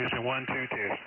Houston, 1-2 test.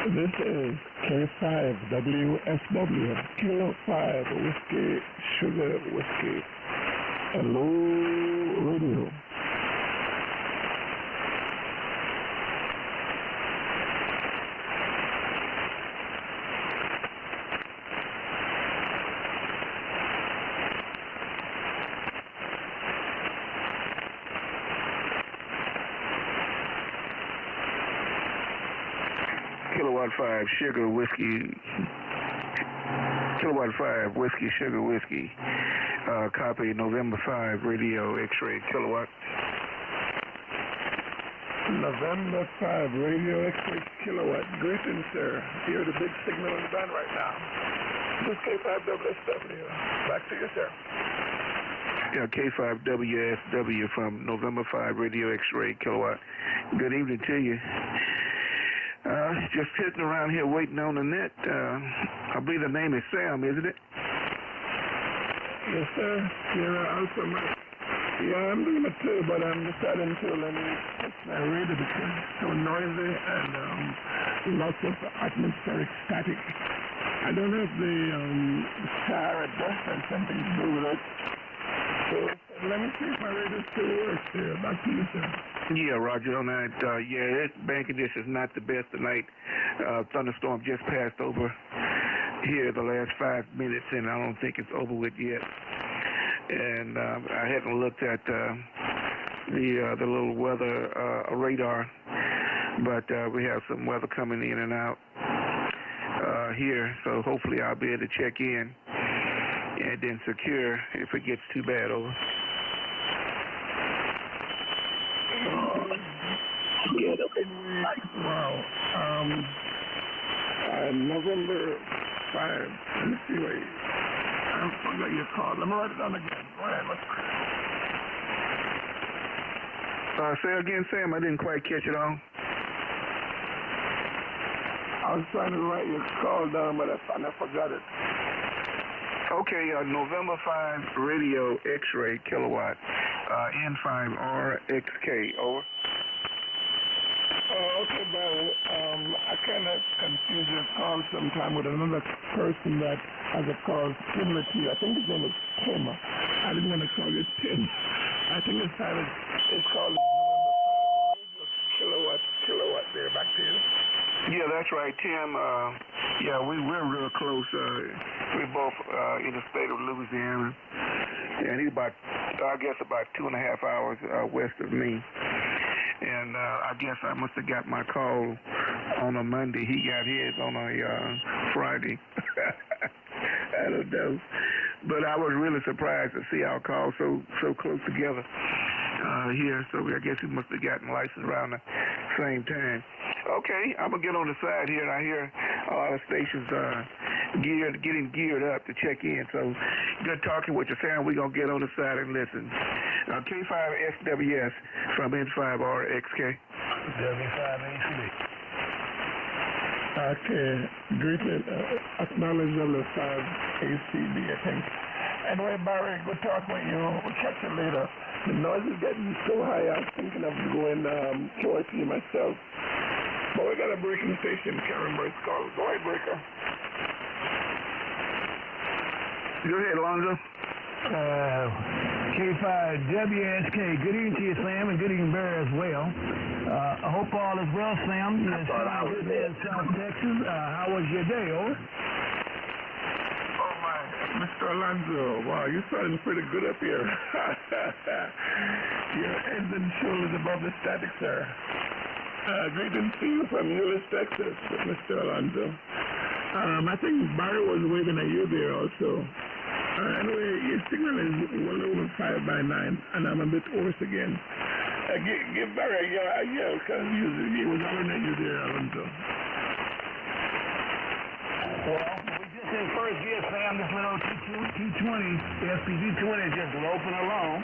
This is K5WSW, Kilo 5 Whiskey, Sugar Whiskey. Hello, radio. Kilowatt 5 Sugar Whiskey. Kilowatt 5 Whiskey, Sugar Whiskey. Copy November 5 Radio X-Ray Kilowatt. November 5 Radio X-Ray Kilowatt. Greetings, sir. You're the big signal on the band right now. This is K5WSW. Back to you, sir. Yeah, K5WSW from November 5 Radio X-Ray Kilowatt. Good evening to you. Just sitting around here waiting on the net. I believe the name is Sam, isn't it? Yes, sir. Yeah, also yeah, I'm doing it too, but I'm deciding to let me test my radio because it's so noisy and lots of atmospheric static. I don't know if the star adjustment has something to do with it. So let me see if my radio still works here. Back to you, sir. Yeah, Roger on that. Yeah, this bank condition is not the best tonight. Thunderstorm just passed over here the last 5 minutes, and I don't think it's over with yet. And I hadn't looked at the little weather radar, but we have some weather coming in and out here, so hopefully I'll be able to check in and then secure if it gets too bad over. Wow. November 5. Let me see what I forgot your call. Let me write it down again. Go ahead. Say again, Sam. I didn't quite catch it all. I was trying to write your call down, but I forgot it. Okay, November 5 Radio X-Ray Kilowatt, N5RXK, over. Okay, but I kind of confuse your call sometime with another person that has a call similar to you. I think his name is Tim. I didn't want to call you Tim. I think it's called November 5 Kilowatt there. Back to you. Yeah, that's right, Tim. Yeah, we're real close. We're both in the state of Louisiana, and he's about 2.5 hours west of me. And I guess I must have got my call on a Monday. He got his on a Friday. I don't know. But I was really surprised to see our call so close together here. So I guess we must have gotten licensed around the same time. Okay, I'm going to get on the side here, and I hear a lot of stations getting geared up to check in. So good talking with you, Sam. We're going to get on the side and listen. K5SWS from N5RXK. W5ACB. Okay, greeting, acknowledge W5ACB, I think. Anyway, Barry, good talk with you. We'll catch you later. The noise is getting so high, I was thinking of going KYT myself. But we got a breaking station, can't remember it's called. Go ahead, breaker. Go ahead, Alonzo. K5WSK. Good evening to you, Sam, and good evening, Barry, as well. I hope all is well, Sam. I thought I was there in South Texas. How was your day, over? Oh, my. Mr. Alonzo, wow, you're sounding pretty good up here. Your head and shoulders above the static, sir. Greetings to you from Euless, Texas, Mr. Alonzo. I think Barry was waving at you there also. Anyway, your signal is well over 5 by 9, and I'm a bit hoarse again. Give Barry a yell, because he was hollering at you there, Alonzo. Well, we just in first gear, Sam. This little T20, the SPG-20 is just loping along.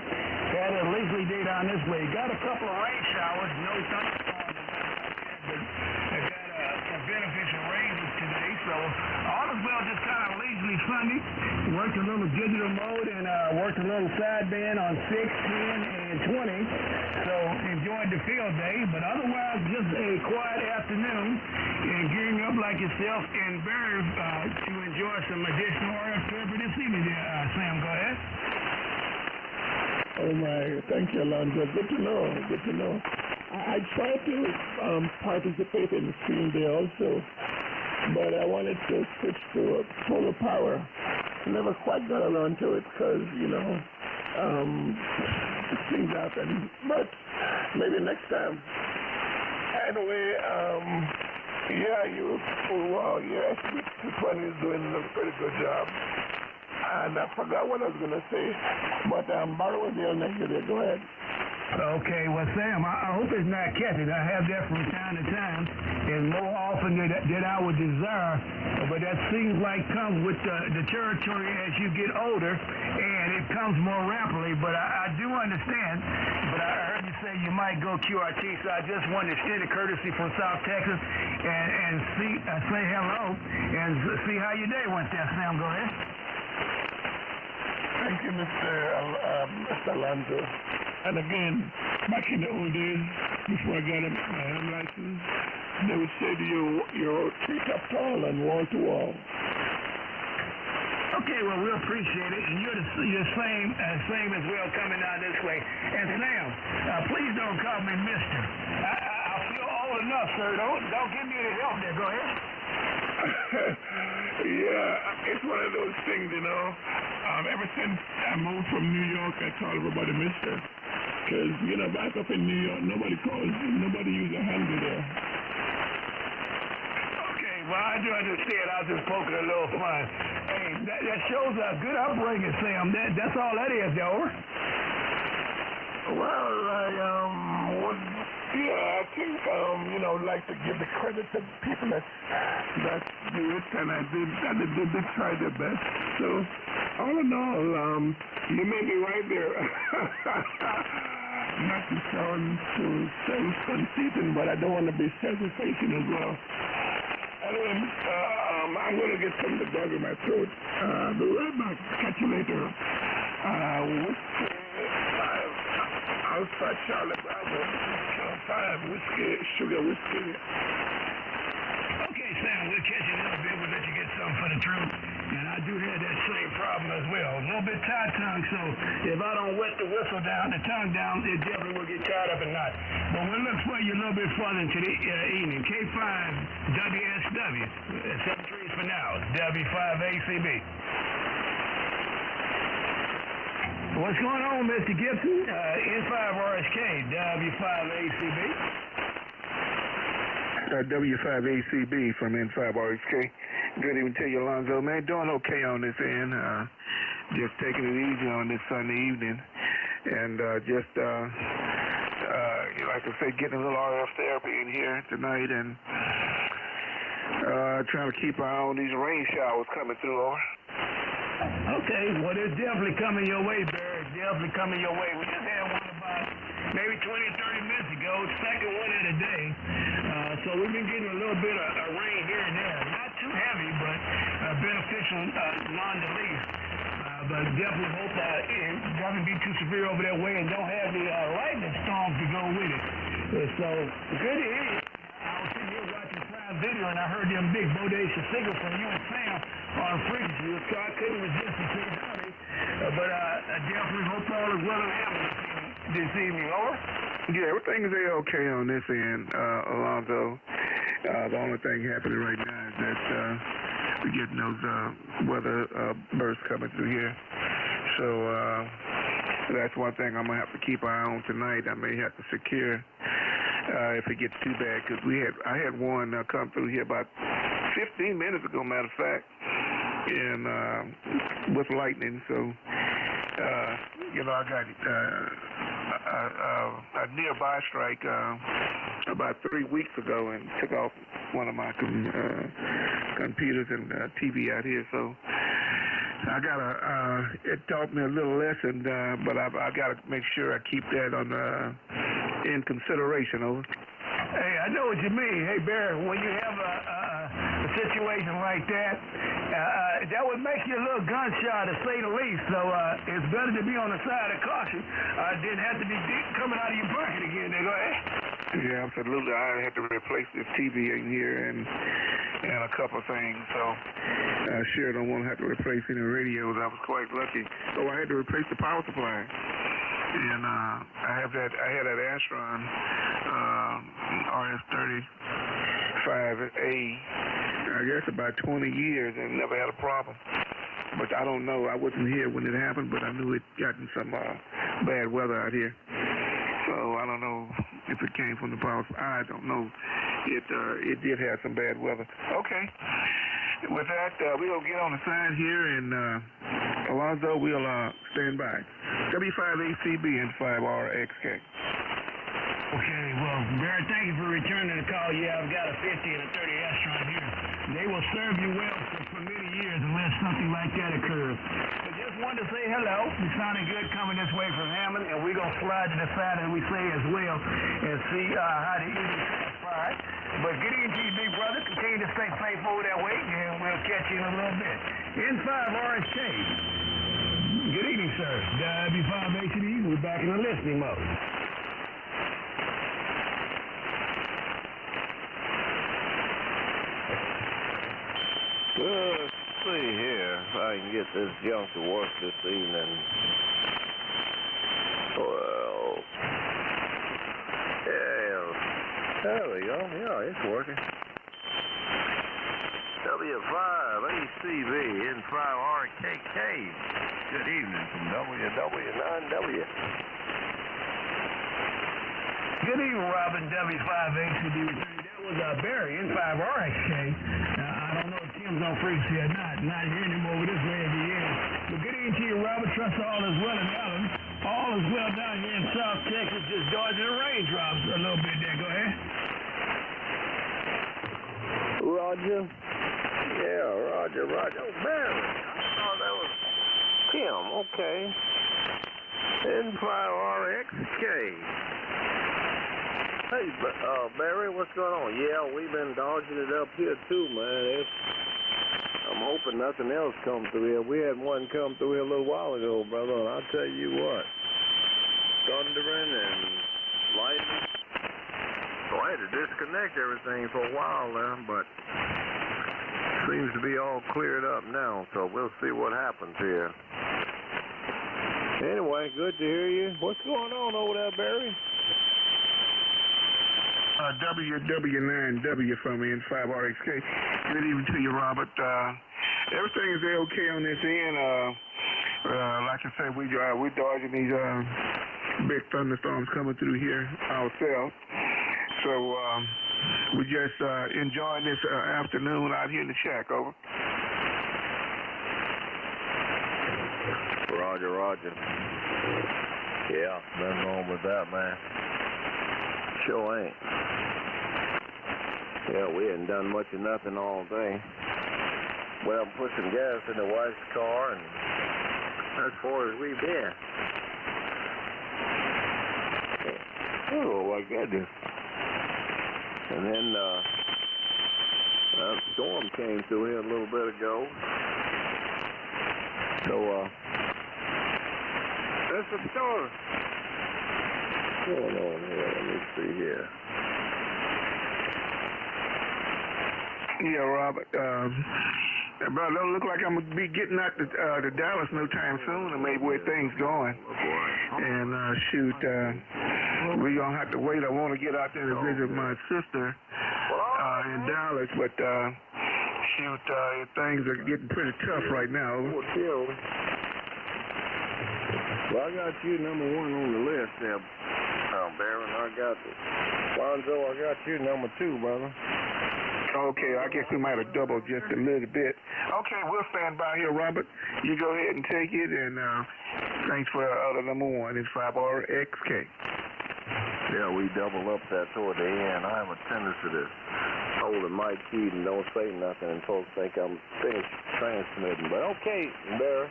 Had a leisurely day down this way. Got a couple of rain showers, no thunderstorms. But got some beneficial ranges today, so all is well, just kind of leisurely Sunday. Worked a little digital mode and worked a little sideband on 6, 10, and and 20. So enjoyed the field day, but otherwise just a quiet afternoon and gearing up like yourself and Barry to enjoy some additional RF turbo this evening there. Sam, go ahead. Oh my, thank you, Alonzo. Good to know, good to know. I tried to participate in the stream day also, but I wanted to switch to solar power. I never quite got around to it because, things happen, but maybe next time. Anyway, your SB220 is doing a pretty good job. And I forgot what I was going to say, but Barry was there and I hear it. Go ahead. Okay, well, Sam, I hope it's not catching. I have that from time to time, and more often than I would desire, but that seems like comes with the territory as you get older, and it comes more rapidly, but I do understand, but I heard you say you might go QRT, so I just wanted to extend a courtesy from South Texas and say hello and see how your day went there, Sam. Go ahead. Thank you, Mr. Alonzo. And again, back in the old days, before I got my own license, they would say to you, you're 3 top tall and wall to wall. Okay, well, we appreciate it, and you're same as well coming down this way. And Sam, please don't call me Mister. I feel old enough, sir. Don't give me any help there. Go ahead. Yeah, it's one of those things, ever since I moved from New York, I call everybody Mister. Because, back up in New York, nobody uses a handle there. Okay, well, I do understand. I was just poking a little fun. Hey, that shows a good upbringing, Sam. That's all that is, though. Well, I think, like to give the credit to people that do it, and they did try their best. So, all in all, you may be right there. Not to sound too self-conceited, but I don't want to be self-effacing as well. Anyway, I'm going to get some of the dog in my throat. I'll be right back. Catch you later. Alpha Charlie Bravo, 5 whiskey, sugar whiskey. Okay, Sam, we'll catch you in a little bit. We'll let you get something for the truth. And I do have that same problem as well. A little bit tight tongue, so if I don't wet the whistle down, the tongue down, it definitely will get tied up at night. But we'll look for you a little bit further into the evening. K5 WSW, 73 for now, W5ACB. What's going on, Mr. Gibson? N5RSK, W5ACB. W5ACB from N5RSK. Good evening to you, Alonzo. Man, doing okay on this end. Just taking it easy on this Sunday evening. And like I say, getting a little RF therapy in here tonight and trying to keep an eye on these rain showers coming through, over. Okay, well, it's definitely coming your way, Barry. It's definitely coming your way. We just had one about maybe 20 or 30 minutes ago, second one in a day. So we've been getting a little bit of rain here and there. Not too heavy, but beneficial none the least. But definitely hope it doesn't be too severe over that way and don't have the lightning storms to go with it. So good to hear you. I was sitting here watching Prime Video and I heard them big bodacious signals from you and Sam on frequency, so I couldn't resist the signality. But I definitely hope all is well in hand this evening. Over? Yeah, everything's okay on this end, Alonzo. The only thing happening right now is that we're getting those weather bursts coming through here. So that's one thing I'm going to have to keep an eye on tonight. I may have to secure if it gets too bad, because I had one come through here about 15 minutes ago, matter of fact, and with lightning. So, I got a nearby strike about 3 weeks ago and took off one of my computers and TV out here. So I it taught me a little lesson, but I got to make sure I keep that on in consideration. Over. Hey, I know what you mean. Hey, Barry, when you have a situation like that, that would make you a little gun-shy, to say the least. So it's better to be on the side of caution. Didn't have to be coming out of your pocket again. There, go ahead. Yeah, absolutely. I had to replace this TV in here and a couple of things. So I sure don't want to have to replace any radios. I was quite lucky. So I had to replace the power supply. And I had that Astron RS-35A, I guess about 20 years, and never had a problem. But I don't know. I wasn't here when it happened, but I knew it gotten some bad weather out here. So I don't know if it came from the power. I don't know. It did have some bad weather. Okay. With that, we'll get on the side here, and Alonzo will stand by. W5ACB and 5RXK. Okay, well, Barry, thank you for returning the call. Yeah, I've got a 50 and a 30 Astron here. They will serve you well for many years unless something like that occurs. But just wanted to say hello. You sounded good coming this way from Hammond, and we're going to slide to the side, as we say, as well, and see how the evening transpired. But good evening to you, big brother. Continue to stay safe over that way, and we'll catch you in a little bit. N5RSK. Good evening, sir. W5ACB, we're back in the listening mode. Let's see here if I can get this junk to work this evening. Well, yeah, there we go. Yeah, it's working. W5ACB N5RKK. Good evening from WW9W. Good evening, Robin. W5ACB returning. That was Barry, N5RXK. I don't know if Tim's on frequency or not hearing him over this way at the end. But good evening to you, Robert. Trust all is well in Allen. All is well down here in South Texas, just dodging the raindrops a little bit there. Go ahead. Roger. Yeah, Roger. Oh, Barry. Oh, that was Tim. Okay. N5RXK. Hey, Barry, what's going on? Yeah, we've been dodging it up here too, man. I'm hoping nothing else comes through here. We had one come through here a little while ago, brother, and I'll tell you what. Thundering and lightning. So I had to disconnect everything for a while there, but seems to be all cleared up now, so we'll see what happens here. Anyway, good to hear you. What's going on over there, Barry? WW9W from N5RXK. Good evening to you, Robert. Everything is okay on this end. Like I said, we dodging these big thunderstorms coming through here ourselves. So we just enjoying this afternoon out here in the shack. Over. Roger. Yeah, nothing wrong with that, man. Sure ain't. Yeah, we hadn't done much of nothing all day. Well, put some gas in the wife's car, and as far as we've been. Oh, my goodness. And then, a storm came through here a little bit ago. So, that's the storm. What's going on here? Let me see here. Yeah, Robert. But it don't look like I'm gonna be getting out to Dallas no time soon, and maybe where things going. And we're gonna have to wait. I want to get out there to visit my sister in Dallas, but things are getting pretty tough right now. Well, I got you number one on the list there, Baron. Lonzo, I got you number 2, brother. Okay, I guess we might have doubled just a little bit. Okay, we'll stand by here, Robert. You go ahead and take it, and thanks for other number 1. It's 5RXK. Yeah, we double up that toward the end. I have a tendency to hold the mic keyed and don't say nothing, and folks think I'm finished transmitting. But okay, Barry.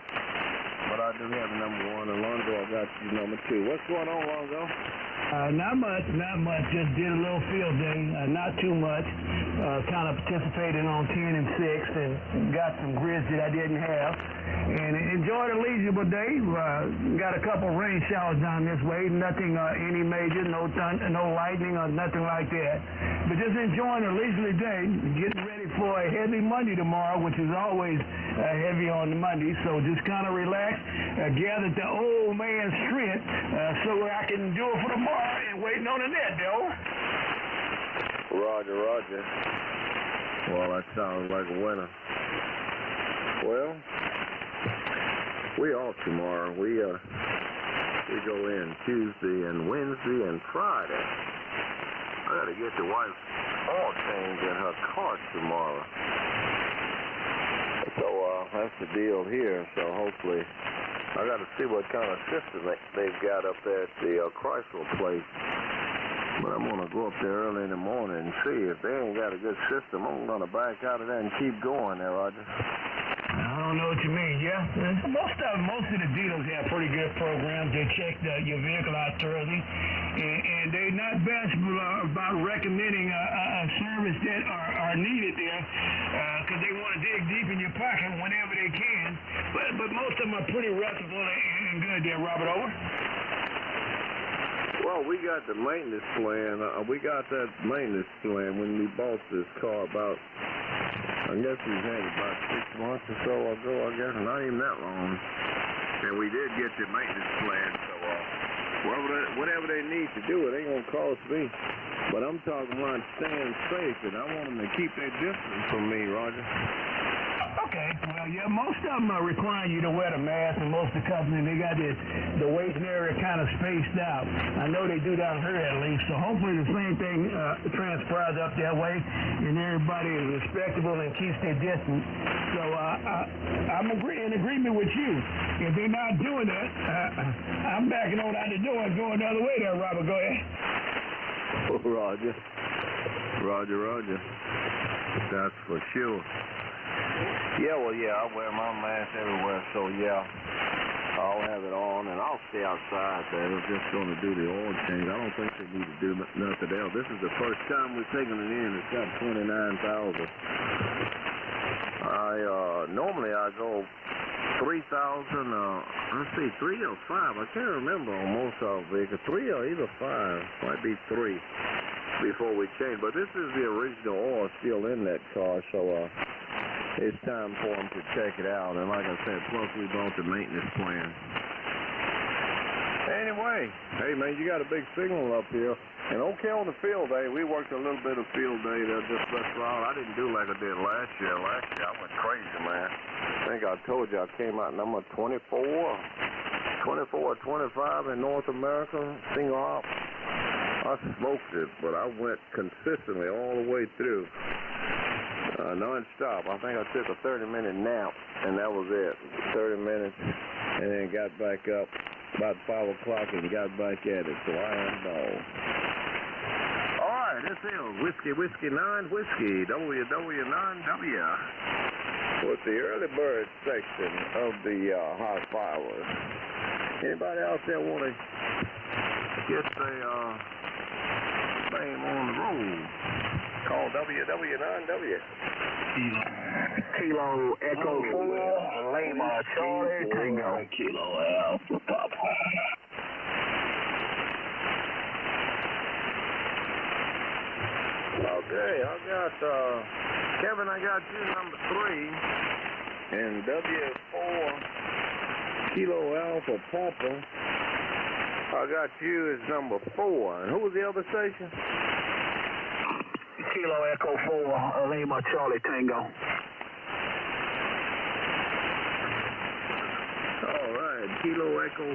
but I do have number 1, and Longo, I got you number 2. What's going on, Longo? Not much. Just did a little field day, not too much. Kind of participated on 10 and 6 and got some grids that I didn't have. And enjoyed a leisurable day. Got a couple rain showers down this way. Nothing any major, no lightning or nothing like that. But just enjoying a leisurely day, getting ready for a heavy Monday tomorrow, which is always heavy on the Monday. So just kind of relax, gather the old man's strength so I can do it for tomorrow. And waiting on the net, Bill. Roger. Well, that sounds like a winner. Well, we off tomorrow. We go in Tuesday and Wednesday and Friday. I got to get the wife's oil change in her car tomorrow. So that's the deal here. So hopefully, I got to see what kind of system they've got up there at the Chrysler place. But I'm going to go up there early in the morning and see. If they ain't got a good system, I'm going to back out of there and keep going there, Roger. I don't know what you mean, yeah? Most of the dealers have pretty good programs. They check your vehicle out thoroughly, and they're not bashful about recommending a service that are needed there because they want to dig deep in your pocket whenever they can. But most of them are pretty reputable and good there, Robert. Over. Well, we got the maintenance plan. We got that maintenance plan when we bought this car about, I guess we've had it about 6 months or so ago, I guess, not even that long. And we did get the maintenance plan, so whatever they need to do, it ain't going to cost me. But I'm talking about staying safe, and I want them to keep their distance from me, Roger. Okay, well, yeah, most of them require you to wear the mask, and most of the companies, they got the waiting area kind of spaced out. I know they do down here at least, so hopefully the same thing transpires up that way, and everybody is respectable and keeps their distance. So I'm in agreement with you. If they're not doing that, I'm backing on out the door and going the other way there, Robert. Go ahead. Roger. That's for sure. Yeah, I wear my mask everywhere, so yeah, I'll have it on, and I'll stay outside there. They're just going to do the oil change. I don't think they need to do nothing else. This is the first time we've taken it in. It's got 29,000. Normally I go 3,000, let's see, 3 or 5. I can't remember on most of the vehicles. 3 or either 5. Might be 3 before we change. But this is the original oil still in that car, so it's time for them to check it out. And like I said, plus we bought the maintenance plan. Anyway, hey man, you got a big signal up here. And okay on the field day, we worked a little bit of field day there just around. I didn't do like I did last year. Last year I went crazy, man. I think I told you I came out number 24 or 25 in North America, single op. I smoked it, but I went consistently all the way through. Non-stop. I think I took a 30-minute nap, and that was it. 30 minutes, and then got back up about 5 o'clock and got back at it, so I am dog. All right, this is Whiskey 9 Whiskey, WW9W, with the early bird section of the HiFivers. Anybody out there want to get the name on the road? Call WW9W. Kilo Echo 4, Lima Charlie Tango. Kilo Alpha Papa. Okay, I got, Kevin, I got you number 3, and W4, Kilo Alpha Papa, I got you as number 4. And who was the other station? Kilo Echo 4, Lima Charlie Tango. All right, Kilo Echo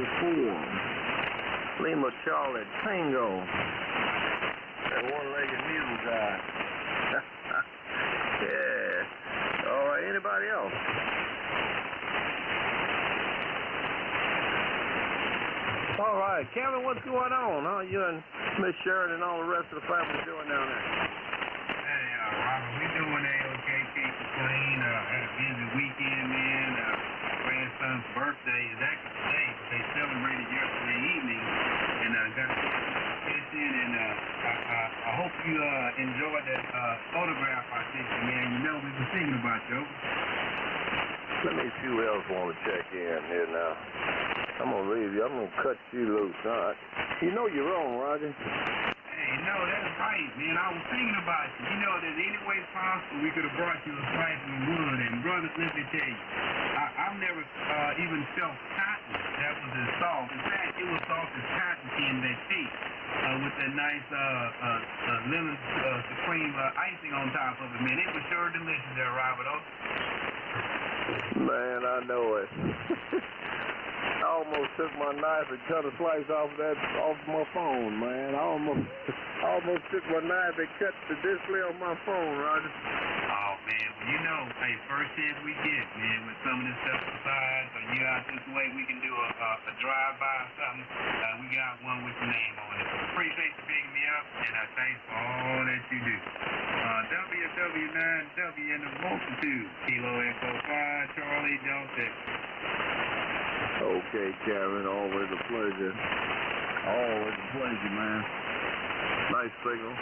4, Lima Charlie Tango. That one-legged mule guy. Yeah. All right, anybody else? All right, Kevin, what's going on? How you and Miss Sharon and all the rest of the family doing down there? Hey, Robert, we doing A-OK, keep it clean. Had a busy weekend, man. Ran son's birthday is actually today, but they celebrated yesterday evening, and got to get in, and I hope you enjoyed that photograph I sent you, man. You know we were thinking about you. Let me see who else want to check in here now. I'm going to leave you. I'm going to cut you loose. All right. You know you're wrong, Roger. Hey, no, that's right, man. I was thinking about you. You know, if there's any way possible we could have brought you a slice of wood. And, brothers, let me tell you, I've never even felt cotton that was as soft. In fact, it was soft as cotton in that cake with that nice lemon supreme icing on top of it, man. It was sure delicious there, Robert. Man, I know it. I almost took my knife and cut a slice off my phone, man. I almost took my knife and cut the display on my phone, Roger. Oh, man. Well, you know, hey, first chance we get, man, with some of this stuff aside, so you out this way, we can do a drive-by or something. We got one with your name on it. Appreciate you picking me up, and thanks for all that you do. WW9W in the multitude. Kilo Echo 5, Charlie Delta. Okay, Karen, always a pleasure. Always a pleasure, man. Nice signal.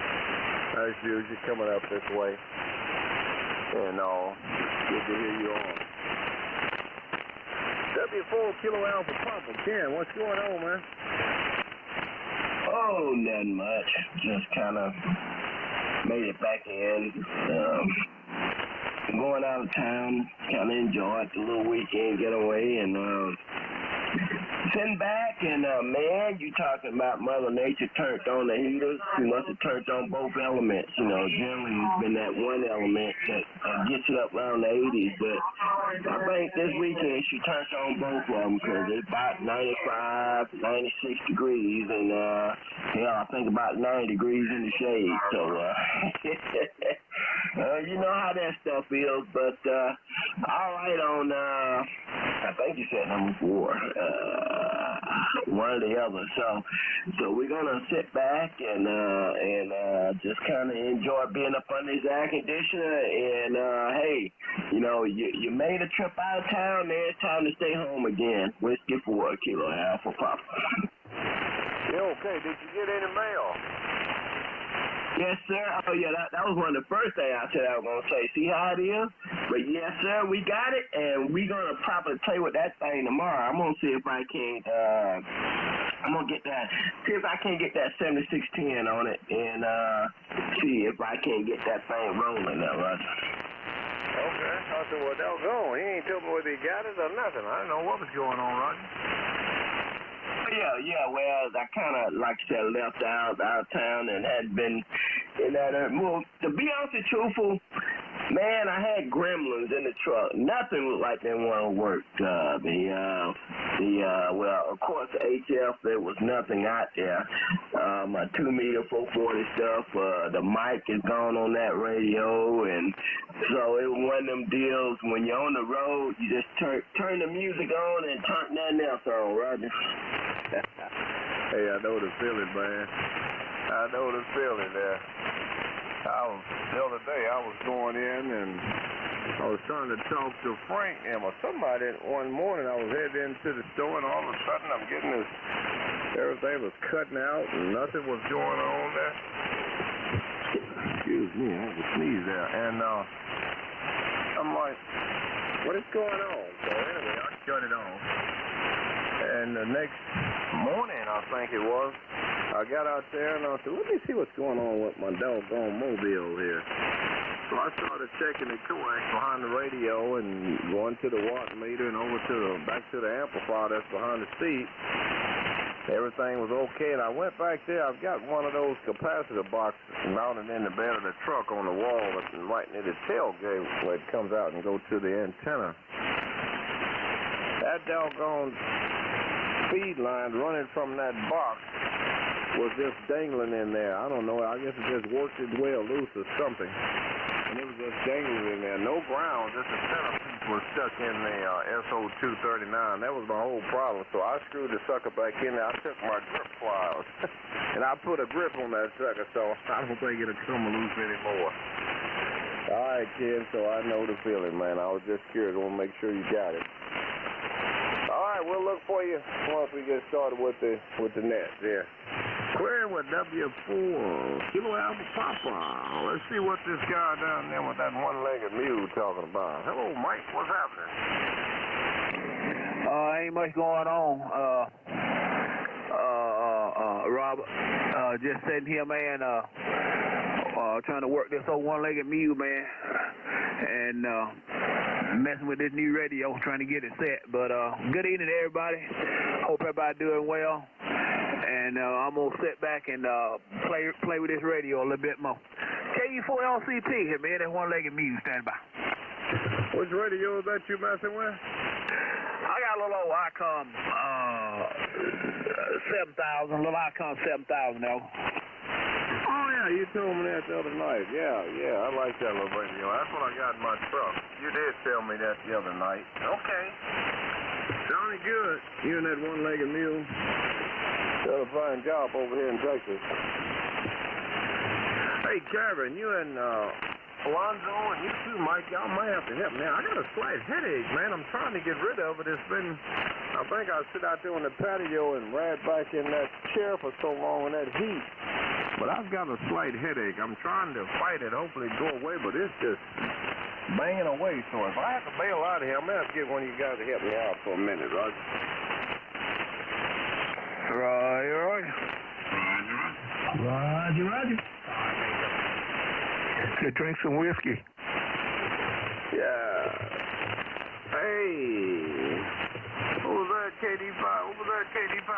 As usual, coming up this way. And good to hear you on. W4 Kilo Alpha Papa. Ken, what's going on, man? Oh, nothing much. Just kind of made it back in. Going out of town, kind of enjoyed the little weekend getaway, and sitting back, and man, you talking about Mother Nature turned on the heaters. She must have turned on both elements. You know, generally it's been that one element that gets it up around the 80s, but I think this weekend she turned on both of them because it's about 95, 96 degrees, and I think about 90 degrees in the shade. So you know how that stuff is, but all right on, I think you said number 4, one or the other. So we're gonna sit back and just kind of enjoy being up under this air conditioner. And hey, you know, you made a trip out of town. Now it's time to stay home again. Whiskey for a Kilo Alpha Papa. Yeah, okay. Did you get any mail? Yes, sir. Oh, yeah, that was one of the first things I said I was going to say. See how it is? But, yes, sir, we got it, and we're going to probably play with that thing tomorrow. I'm going to see if I can see if I can get that 7610 on it and see if I can get that thing rolling now, Roger. Okay. I said, well, doggone. He ain't told me whether he got it or nothing. I didn't know what was going on, Roger. Yeah, well, I kind of, like I said, left out of town and had been in that, well, to be honest and truthful, man, I had gremlins in the truck. Nothing looked like they want to work. Well, of course, the HF, there was nothing out there. My 2-meter 440 stuff, the mic is gone on that radio, and so it was one of them deals when you're on the road, you just turn the music on and turn nothing else on, Roger. Hey, I know the feeling, man. I know the feeling there. The other day I was going in and I was trying to talk to Frank and somebody one morning. I was heading into the store and all of a sudden I'm getting this, everything was cutting out and nothing was going on there. Excuse me, I had to sneeze there. And I'm like, what is going on? So anyway, I shut it off. And the next morning, I think it was, I got out there and I said, let me see what's going on with my doggone mobile here. So I started checking the coax behind the radio and going to the watt meter and over to back to the amplifier that's behind the seat. Everything was okay, and I went back there. I've got one of those capacitor boxes mounted in the bed of the truck on the wall and right near the tailgate where it comes out and goes to the antenna. That doggone feed line running from that box was just dangling in there. I don't know. I guess it just worked its way loose or something. And it was just dangling in there. No ground, just a centerpiece was stuck in the SO239. That was my whole problem. So I screwed the sucker back in there. I took my grip pliers and I put a grip on that sucker, so I don't think it'll come loose anymore. All right, kid, so I know the feeling, man. I was just curious. I want to make sure you got it. we'll look for you once we get started with the net. Yeah. Clear with W4 Kilo Alpha Papa. Let's see what this guy down there with that one-legged mule talking about. Hello, Mike. What's happening? Ain't much going on, Robert. Just sitting here, man, trying to work this old one-legged mule, man, and messing with this new radio, trying to get it set. But good evening to everybody. Hope everybody doing well. And I'm going to sit back and play with this radio a little bit more. KU4LCT here, man. That one-legged mule standing by. Which radio is that you messing with? I got a little old Icon 7000, little Icon 7000 now. Oh, yeah, you told me that the other night. Yeah, I like that little radio. That's what I got in my truck. You did tell me that the other night. Okay. Sounding good. You and that one-legged mule. Got a fine job over here in Texas. Hey, Kevin, you and Alonzo and you too, Mike, y'all might have to help me. I got a slight headache, man. I'm trying to get rid of it. It's been, I think I sit out there on the patio and ride back in that chair for so long in that heat. But I've got a slight headache. I'm trying to fight it, hopefully go away, but it's just banging away. So if I have to bail out of here, I'm going to have to get one of you guys to help me out for a minute, Roger. Roger. Let's drink some whiskey. Yeah. Hey. Who was that, KD5? Who was that, KD5?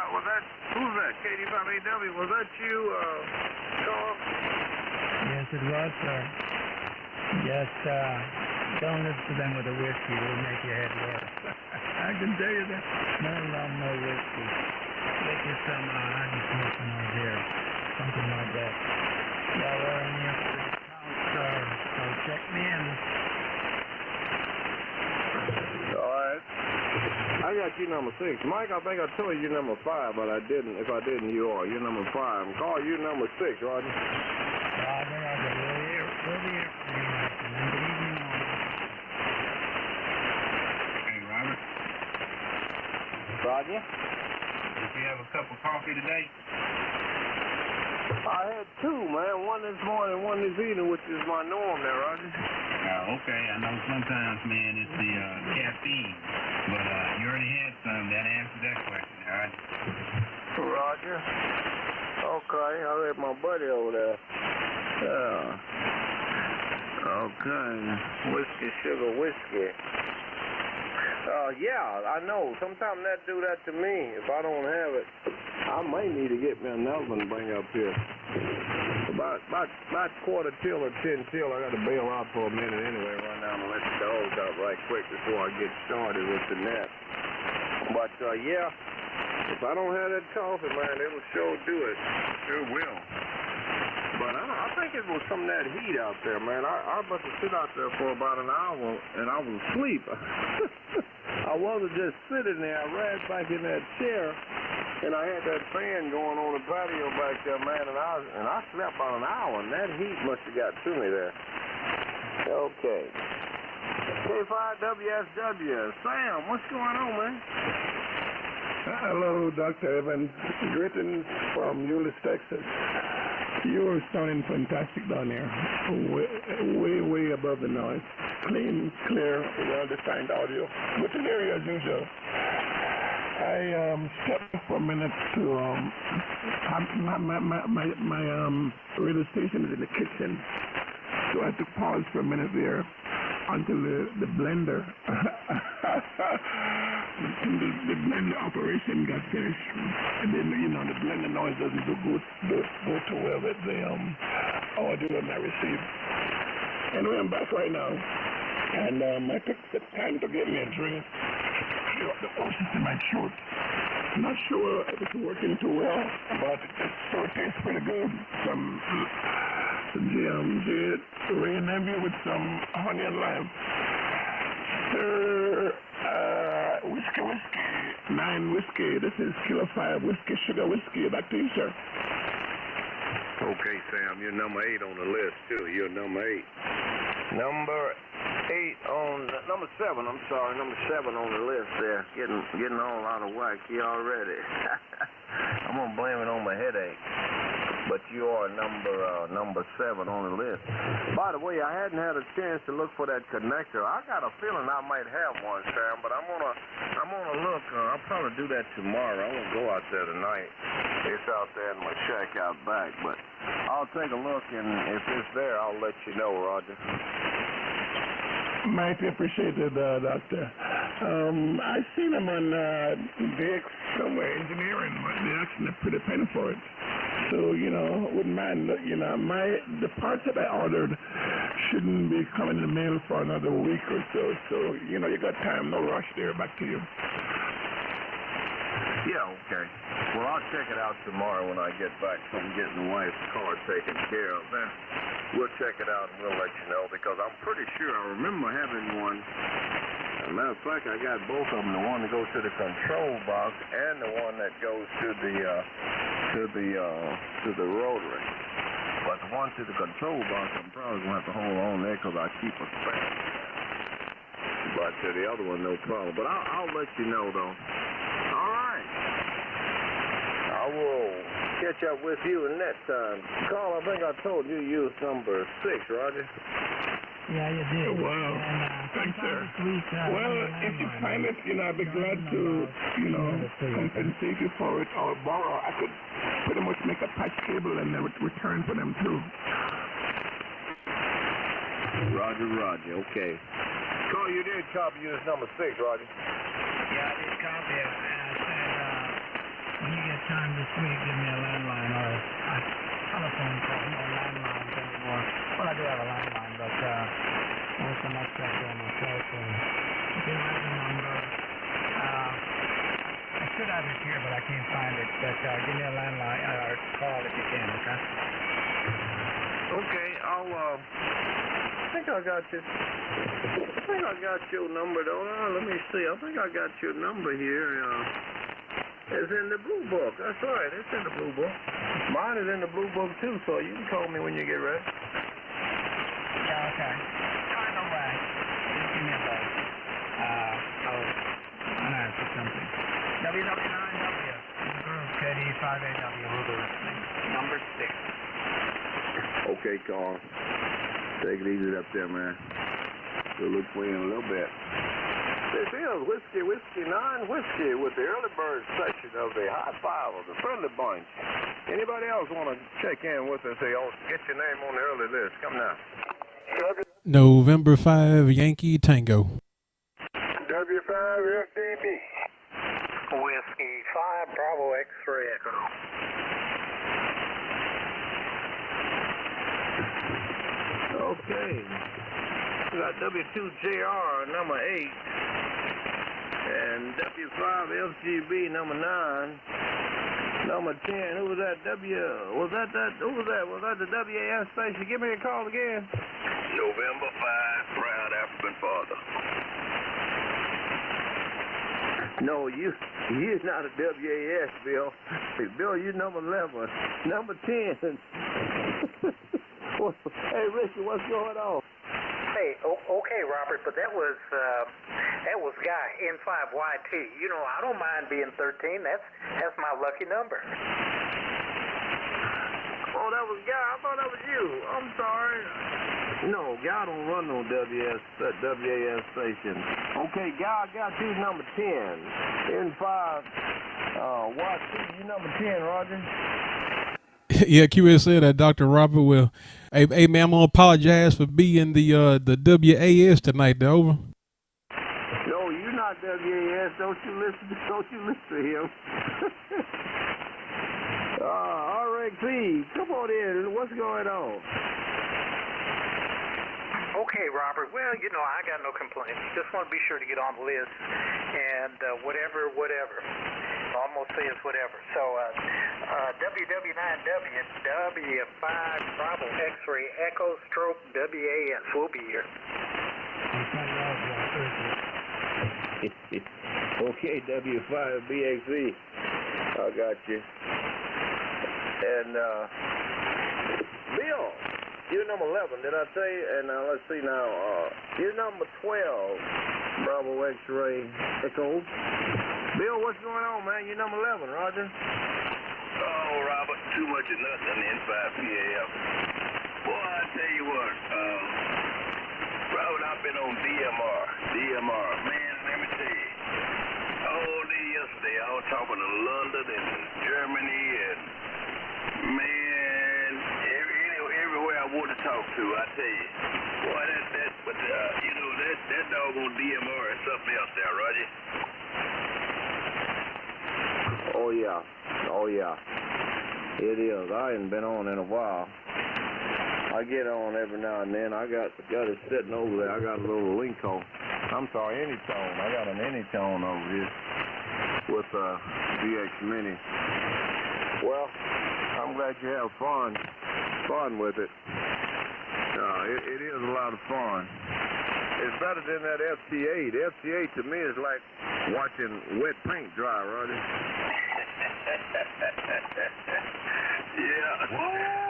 Who's that, KD5AW? Was that you, Sean? Yes, it was, sir. Just, don't listen to them with the whiskey. It'll make your head worse. I can tell you that. No rum, no whiskey. Get you some, I just smoking on here. Something like that. Y'all are in here for the count, sir. So check me in. All right. I got you number 6. Mike, I think I told you number 5, but I didn't. If I didn't, you are. You're number 5. Call you number 6, Roger. Roger. We'll be here for you, Good evening, all. Hey, Robert. Roger? Did you have a cup of coffee today? I had 2, man. One this morning, one this evening, which is my norm there, Roger. Oh, okay. I know sometimes, man, it's the caffeine. But you already had some. That answers that question, all right? Roger. Okay, I read my buddy over there. Yeah. Okay. Whiskey, sugar, whiskey. Yeah, I know. Sometimes that do that to me. If I don't have it, I may need to get me another one to bring up here. About quarter till or 10 till, I got to bail out for a minute anyway. Run down and let the dogs out right quick before I get started with the net. But yeah, if I don't have that coffee, man, it'll sure do it. Sure will. But I think it was some of that heat out there, man. I was about to sit out there for about an hour, and I was asleep. I wasn't just sitting there. I ran back in that chair, and I had that fan going on the patio back there, man, and I slept about an hour, and that heat must have got to me there. Okay. K5WSW. Sam, what's going on, man? Hello, Dr. Evans. Greetings from Euless, Texas. You are sounding fantastic down here. Way above the noise. Clean, clear, well-defined audio. Good to hear you as usual. I stepped for a minute to my radio station is in the kitchen, so I had to pause for a minute there until the blender the blender operation got finished, and then the blender noise doesn't go too well with the audio that I received. Anyway, I'm back right now, and I took the time to get me a drink. The ocean's in my throat. I'm not sure if it's working too well, but it sure tastes pretty good. Some GMG rain heavy with some honey and lime. Whiskey, 9 whiskey. This is Kilo 5 whiskey, sugar whiskey. Back to you, sir. Okay, Sam, you're number 8 on the list, too. You're number 8. Number Number 7, I'm sorry, number 7 on the list there. Getting all out of whack here already. I'm gonna blame it on my headache. But you are number 7 on the list. By the way, I hadn't had a chance to look for that connector. I got a feeling I might have one, Sam, but I'm gonna look. I'll probably do that tomorrow. I'm gonna go out there tonight. It's out there in my shack out back, but I'll take a look, and if it's there, I'll let you know, Roger. Mighty appreciated, Doctor. I seen them on DX somewhere, engineering, but they're asking a pretty penny for it. So, wouldn't mind, the parts that I ordered shouldn't be coming in the mail for another week or so. So, you got time, no rush there. Back to you. Yeah, okay. Well, I'll check it out tomorrow when I get back from getting the wife's car taken care of. Then we'll check it out and we'll let you know, because I'm pretty sure I remember having one. As a matter of fact, I got both of them, the one that goes to the control box and the one that goes to the rotary. But the one to the control box, I'm probably going to have to hold on there because I keep a spare. But the other one, no problem. But I'll let you know, though. All right. I will catch up with you in that time. Carl, I think I told you used number 6, Roger. Yeah, you did. Oh, wow. And, thanks, sir. Week, well, if you find it, I'd be glad to, compensate you for it or borrow. I could pretty much make a patch cable and return for them, too. Roger. Okay. Carl, you did copy use number 6, Roger. Yeah, I did copy it. And I said, when you get time this week, give me a landline or a telephone call. No landlines anymore. Well, I do have a landline, but most of my stuff is on my cell phone. If you have the number, I should have it here, but I can't find it. But give me a landline or call if you can, okay? Okay, I think I got you. I think I got your number, though. Let me see. I think I got your number here. It's in the blue book. That's right. It's in the blue book. Mine is in the blue book, too, so you can call me when you get ready. Yeah, okay. Find a way. Just give me a buzz. I'll answer something. WW9W. KD5AW. Who's listening? Number 6. Okay, Carl. Take it easy up there, man. We'll look for you in a little bit. This is Whiskey 9 Whiskey with the early bird section of the HiFivers, the friendly bunch. Anybody else want to check in with us? Say, get your name on the early list. Come now. November 5 Yankee Tango. W5 FDB. Whiskey 5 Bravo X-ray Echo. Okay. We got W2JR number 8 and W5FGB number 9. Number 10. Who was that? Was that the WAS station? Give me a call again. November 5, proud African father. No, you're not a WAS, Bill. Bill, you're number 11. Number 10. Hey, Richie, what's going on? Hey, okay, Robert, but that was Guy N5YT. I don't mind being 13. That's my lucky number. Oh, that was Guy. I thought that was you. I'm sorry. No, Guy don't run no WAS station. Okay, Guy, I got you number 10. N5YT, you number 10, Roger. Yeah, QS said that Dr. Robert will. Hey man, I'm gonna apologize for being the WAS tonight. Over. No, you're not WAS. Don't you listen to him. RXE, come on in. What's going on? Okay, Robert. Well, I got no complaints. Just want to be sure to get on the list. And whatever. I'm going to say it's whatever. So, WW9W, W5 Bravo X-ray Echo Stroke WAS. We'll be here. Okay, W5BXE. I got you. And, Bill, you're number 11, did I say? And let's see now. You're number 12, Bravo X-Ray Echo. Bill, what's going on, man? You're number 11, Roger. Oh, Robert, too much of nothing in 5PAF. Boy, I tell you what, Robert, I've been on DMR. Man, let me tell you, all day yesterday I was talking to London and Germany and, man, everywhere I want to talk to, I tell you. Boy, that doggone DMR is something else there, Roger. Oh, yeah. It is. I ain't been on in a while. I get on every now and then. I got it sitting over there. I got a little Anytone. I got an Anytone over here with a DX Mini. Well, I'm glad you have fun with it. It is a lot of fun. It's better than that FT8. FT8 to me is like watching wet paint dry, Roddy. Yeah,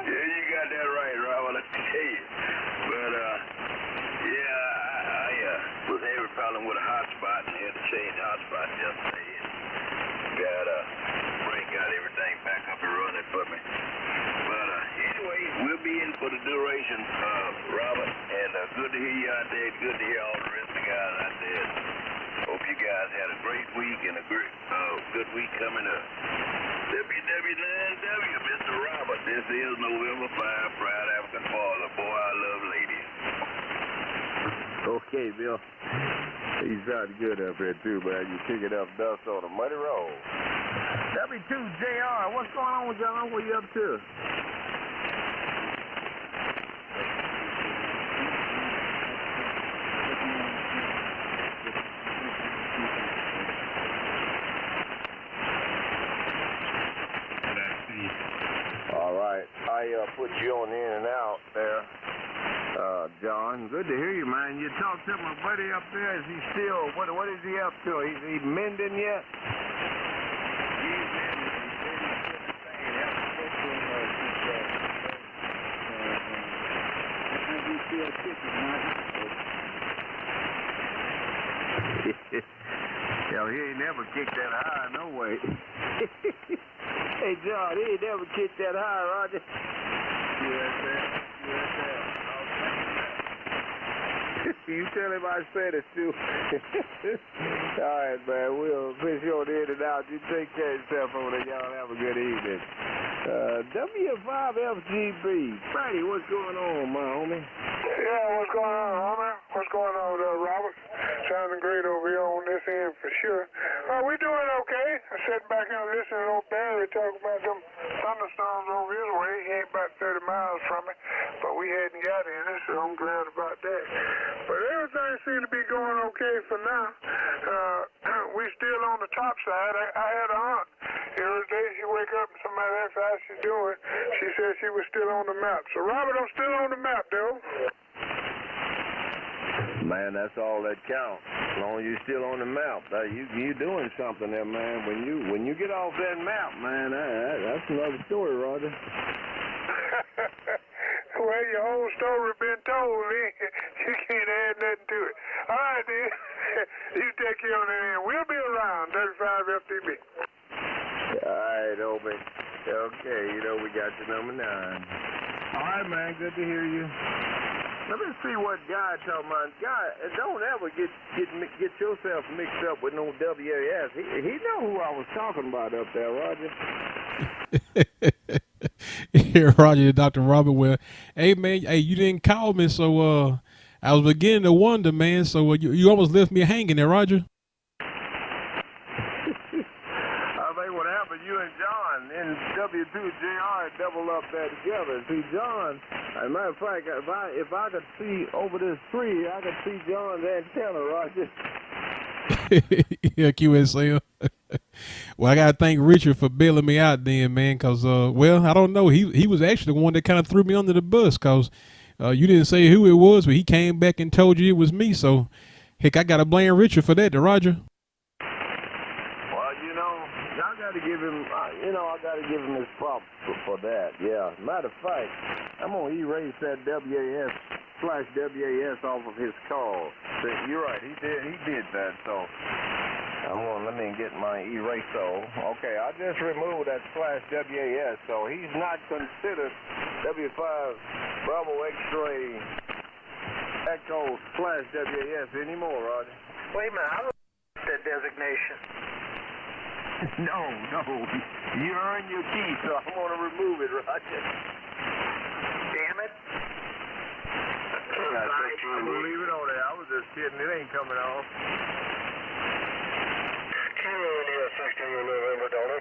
you got that right, Robert. I tell you. But I was having a problem with a hotspot and had to change hotspot yesterday. Got everything back up and running for me. But anyway, we'll be in for the duration, Robert. And good to hear you out there. Good to hear all the rest of the guys out there. Hope you guys had a great week and a great good week coming up. WW9W, Mr. Robert. This is November 5, Proud African Father. Boy, I love ladies. Okay, Bill. He's sounding good up here, too, man. You kicking up dust on a muddy road. W2JR, what's going on, John? What are you up to? All right. I put you on in and out there. John, good to hear you, man. You talked to my buddy up there. Is he still, what is he up to? He mending yet? He's mending. He's still kicking, Hell, he ain't never kicked that high, no way. Hey, John, he ain't never kicked that high, Roger. USA. You tell him I said it, too. All right, man. We'll fish you on in and out. You take care of yourself over there. Y'all have a good evening. W5FGB. Freddie, what's going on, my homie? Yeah, what's going on, homie? What's going on, Robert? Sounding great over here on this end for sure. We doing okay. I sat back and listened to old Barry talk about them thunderstorms over his way. He ain't about 30 miles from it, but we hadn't got any, so I'm glad about that. But everything seems to be going okay for now. We still on the top side. I had a aunt. Every day she wake up and somebody asks how she's doing. She said she was still on the map. So, Robert, I'm still on the map, though. Man, that's all that counts. As long as you're still on the map, you doing something there, man. When you get off that map, man, that's another story, Roger. Well, your whole story been told, man. You can't add nothing to it. All right, then. You take care on that end. We'll be around, 35 FTB. All right, homie. Okay, we got your number 9. All right, man. Good to hear you. Let me see what Guy talking about. Guy, don't ever get yourself mixed up with no WAS. He know who I was talking about up there, Roger. Yeah, Roger, Dr. Robert. Well, hey, man, you didn't call me, so I was beginning to wonder, man. So you almost left me hanging there, Roger. What happened, you and John in W2JR double up there together. See, John, as a matter of fact, if I could see over this tree, I could see John's antenna, Roger. Yeah, QSL. Well, I got to thank Richard for bailing me out then, man, because, I don't know. He was actually the one that kind of threw me under the bus because you didn't say who it was, but he came back and told you it was me. So, heck, I got to blame Richard for that, Roger. to give him, I got to give him his props for that. Yeah. Matter of fact, I'm gonna erase that WAS/WAS off of his call. You're right. He did that. So let me get my eraser. Okay, I just removed that /WAS. So he's not considered W5 Bravo X-ray Echo /WAS anymore, Roger. Wait a minute, I don't that designation. No. You earned your key, so I want to remove it, Roger. Damn it. I'm going to leave it on there. I was just kidding. It ain't coming off. Kilo India 16 November Delta.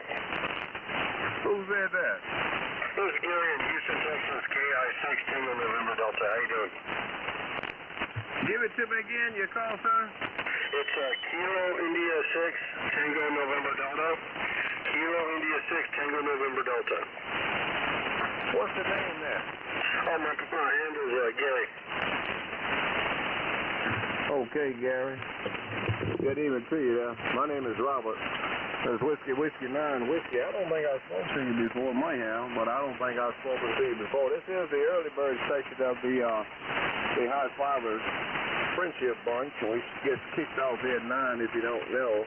Who said that? This is Gary in Houston, Texas, KI 16 November Delta. How you doing? Give it to me again, your call, sir. It's Kilo India 6 Tango November Delta. Kilo India 6 Tango November Delta. What's the name there? Oh, my handle's Gary. Okay, Gary. Good evening to you there. My name is Robert. There's Whiskey 9 Whiskey. I don't think I've spoken to you before. Might have, but I don't think I've spoken to you before. This is the early bird section of the HiFivers Friendship Bunch. We get kicked off here at 9 if you don't know.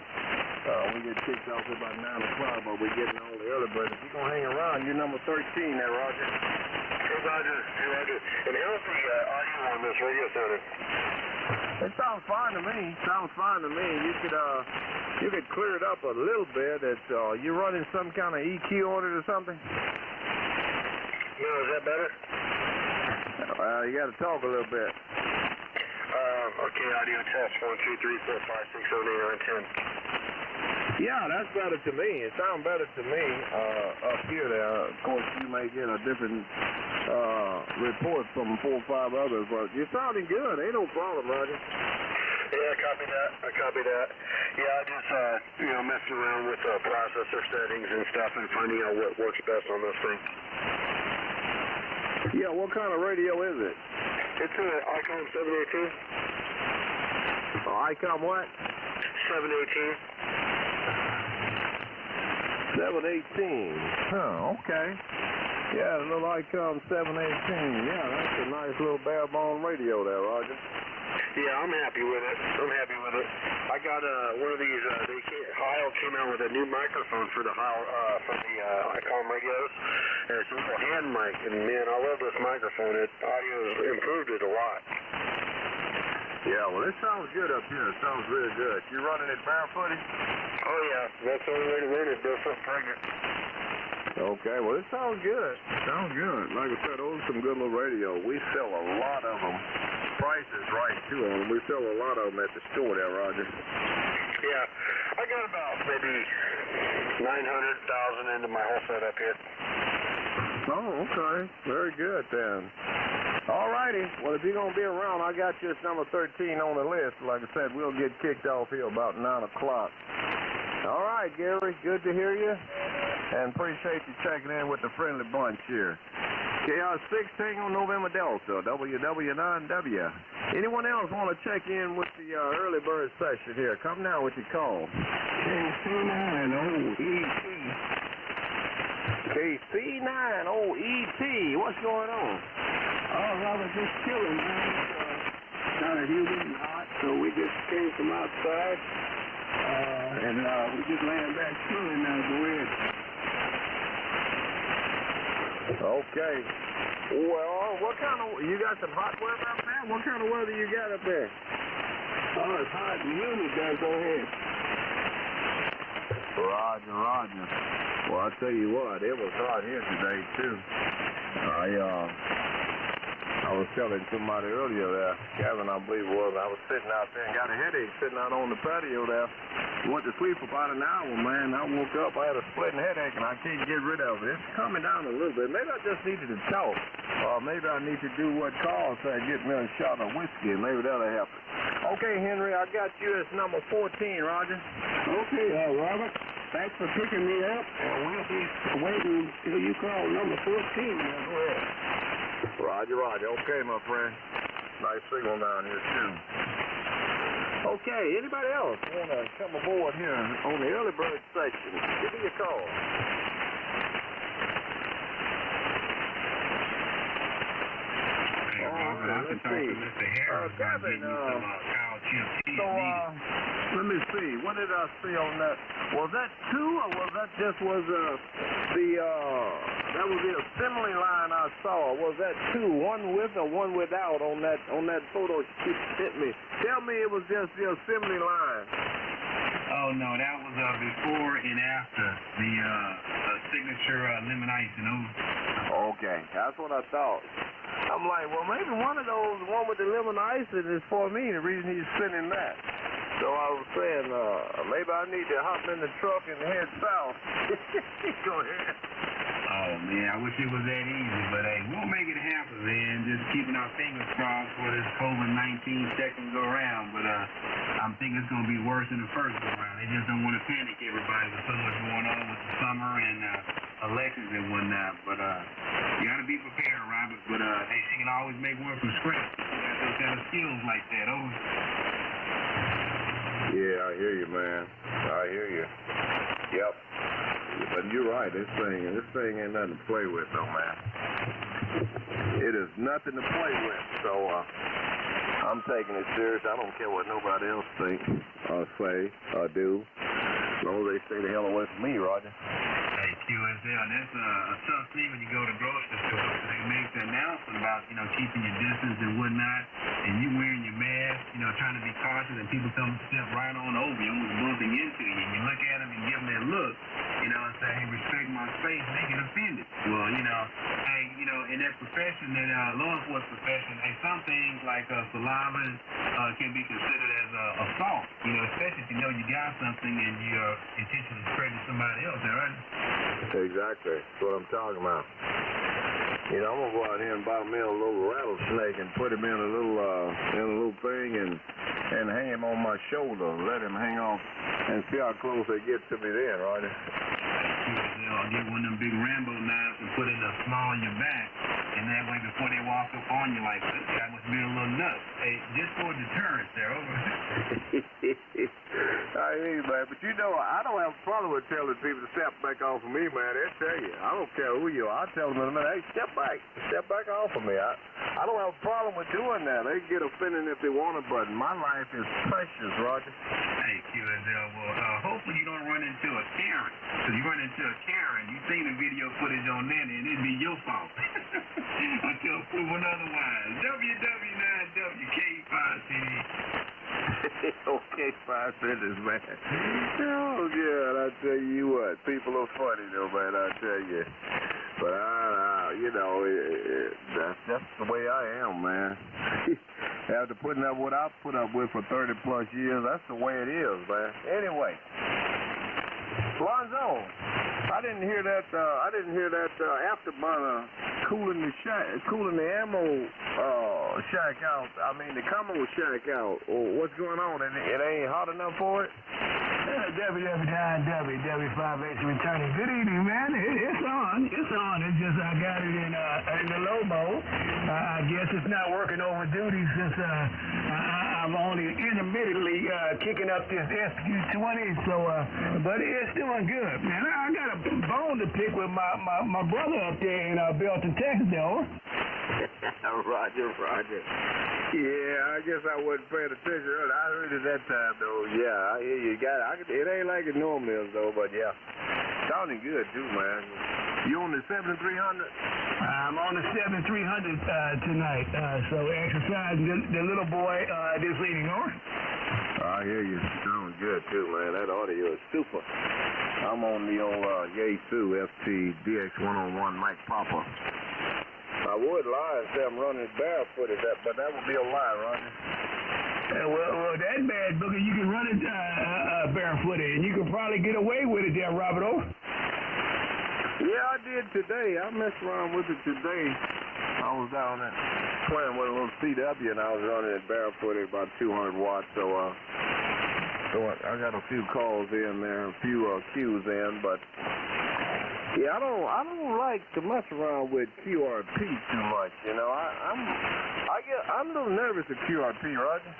We get kicked off at about 9 o'clock, but we're getting all the early birds. If you're going to hang around, you're number 13 there, Roger. Hey, Roger. And how's the audio on this radio sounding? It sounds fine to me. You could clear it up a little bit. You're running some kind of EQ on it or something? No, is that better? You got to talk a little bit. Okay, audio test 1, 2, 3, 4, 5, 6, 7, 8, 9, 10. Yeah, that's better to me. It sounds better to me up here there. Of course, you may get a different report from 4 or 5 others, but you're sounding good. Ain't no problem, Roger. Yeah, I copy that. Yeah, I just, messing around with processor settings and stuff and finding out what works best on this thing. Yeah, what kind of radio is it? It's an ICOM 718. ICOM what? 718. 718. Huh, okay. Yeah, the little ICOM 718. Yeah, that's a nice little bare bone radio there, Roger. Yeah, I'm happy with it. I got one of these, Heil came out with a new microphone for the ICOM radios. And it's a little hand mic, and man, I love this microphone. Audio's improved it a lot. Yeah, well, it sounds good up here. It sounds really good. You running it barefooted? Oh, yeah. That's the only way to run it, barefoot pregnant. Okay, well, it sounds good. Like I said, those are some good little radio. We sell a lot of them. Price is right, too, on them. We sell a lot of them at the store there, Roger. Yeah, I got about maybe 900,000 into my whole setup here. Oh, okay. Very good, then. All righty. Well, if you're going to be around, I got you as number 13 on the list. Like I said, we'll get kicked off here about 9 o'clock. All right, Gary. Good to hear you. And appreciate you checking in with the friendly bunch here. KR6 Tango November Delta, WW9W. Anyone else want to check in with the early bird session here? Come now with your call. KC9OET. KC9OET. What's going on? Oh, Robert, just chilling, man. It's kind of humid and hot, so we just came from outside. And we just laying back chilling now, go ahead. Okay. Well, what kind of, you got some hot weather up there? What kind of weather you got up there? Oh, it's hot and humid there, go ahead. Roger. Well, I tell you what, it was hot here today, too. I was telling somebody earlier there, Kevin, I believe it was, I was sitting out there and got a headache sitting out on the patio there. Went to sleep for about an hour, man. I woke up, I had a splitting headache, and I can't get rid of it. It's coming down a little bit. Maybe I just needed to talk. Or maybe I need to do what Carl said, get me a shot of whiskey, and maybe that'll help it. Okay, Henry, I got you as number 14, Roger. Okay, Robert. Thanks for picking me up. We'll be waiting till you call number 14. Now, go ahead. Roger. Okay, my friend. Nice signal down here, too. Okay, anybody else want to come aboard here on the early bird section? Give me a call. Let's see. Kevin, let me see. What did I see on that? Was that two, or was that just that was the assembly line I saw? Was that two, one with or one without on that photo she sent me? Tell me it was just the assembly line. Oh no, that was before and after the signature lemon ice and over. Okay, that's what I thought. I'm like, well, maybe one of those, one with the lemon icing is for me, the reason he's sending that. So I was saying, maybe I need to hop in the truck and head south. Go ahead. Oh, man, I wish it was that easy, but hey, we'll make it happen, man. Just keeping our fingers crossed for this COVID-19 second go around, but I'm thinking it's going to be worse than the first go around. They just don't want to panic everybody with so much going on with the summer and elections and whatnot, but you got to be prepared, Robert, but hey, she can always make one from scratch. She got those kind of skills like that, over. Yeah, I hear you, man. I hear you. Yep. But you're right. This thing ain't nothing to play with, though, man. It is nothing to play with. So I'm taking it serious. I don't care what nobody else thinks or say or do. As long as they stay the hell away from me, Roger. Hey, QSL, that's a tough thing when you go to grocery stores. They make the announcement about, keeping your distance and whatnot, and you wearing your mask, trying to be cautious, and people come step right on over you, almost bumping into you, and you look at them and give them that look, and say, hey, respect my space, and they get offended. Well, hey, in that profession, that law enforcement profession, hey, some things like saliva can be considered as assault, especially if you got something and you're intentionally spreading to somebody else, right? Exactly. That's what I'm talking about. I'm gonna go out here and buy me a little rattlesnake and put him in a little thing and hang him on my shoulder, let him hang off, and see how close they get to me then, right? I'll get one of them big Rambo knives and put it small on your back, and that way before they walk up on you, like, this guy must be a little nuts. Hey, just for deterrence there, over. I hear you, man, but I don't have a problem with telling people to step back off of me, man. They'll tell you. I don't care who you are. I tell them in a minute, hey, step back off of me. I don't have a problem with doing that. They can get offended if they want to, but my life is precious, Roger. Hey, QSL, well, hopefully you don't run into a Karen. Because you run into a Karen, you seen the video footage on that, and it'd be your fault. Until proven otherwise. WW9WK5CD. Okay, 5 cents, man. Oh, God, I tell you what. People are funny, though, man, I tell you. But, that's just the way I am, man. After putting up what I've put up with for 30-plus years, that's the way it is, man. Anyway, Lonzo, I didn't hear that afterburner cooling the ammo shack out. I mean, the combo shack out. What's going on? It ain't hot enough for it? WW9W5H returning. Good evening, man. It's on. It's just I got it in the low mode. I guess it's not working over duty since I'm only intermittently kicking up this SQ20. So, but it's doing good, man. I got a bone to pick with my brother up there in Belton, Texas, though. Roger. Yeah, I guess I wasn't paying attention. I heard it that time, though. Yeah, I hear you. It ain't like it normally is, though, but yeah. Sounding good, too, man. You on the 7300? I'm on the 7300 tonight. So exercising the little boy this evening, over. I hear you. Sounds good, too, man. That audio is super. I'm on the old Yaesu FT DX101 Mike Popper. I would lie and say I'm running barefooted, but that would be a lie, Roger. Well, that bad, Booker, you can run it barefooted, and you can probably get away with it there, Roberto. Yeah, I did today. I messed around with it today. I was down there playing with a little CW, and I was running it barefooted, about 200 watts. So I got a few calls in there, a few cues in, but yeah, I don't like to mess around with QRP too much. I'm a little nervous at QRP, Roger.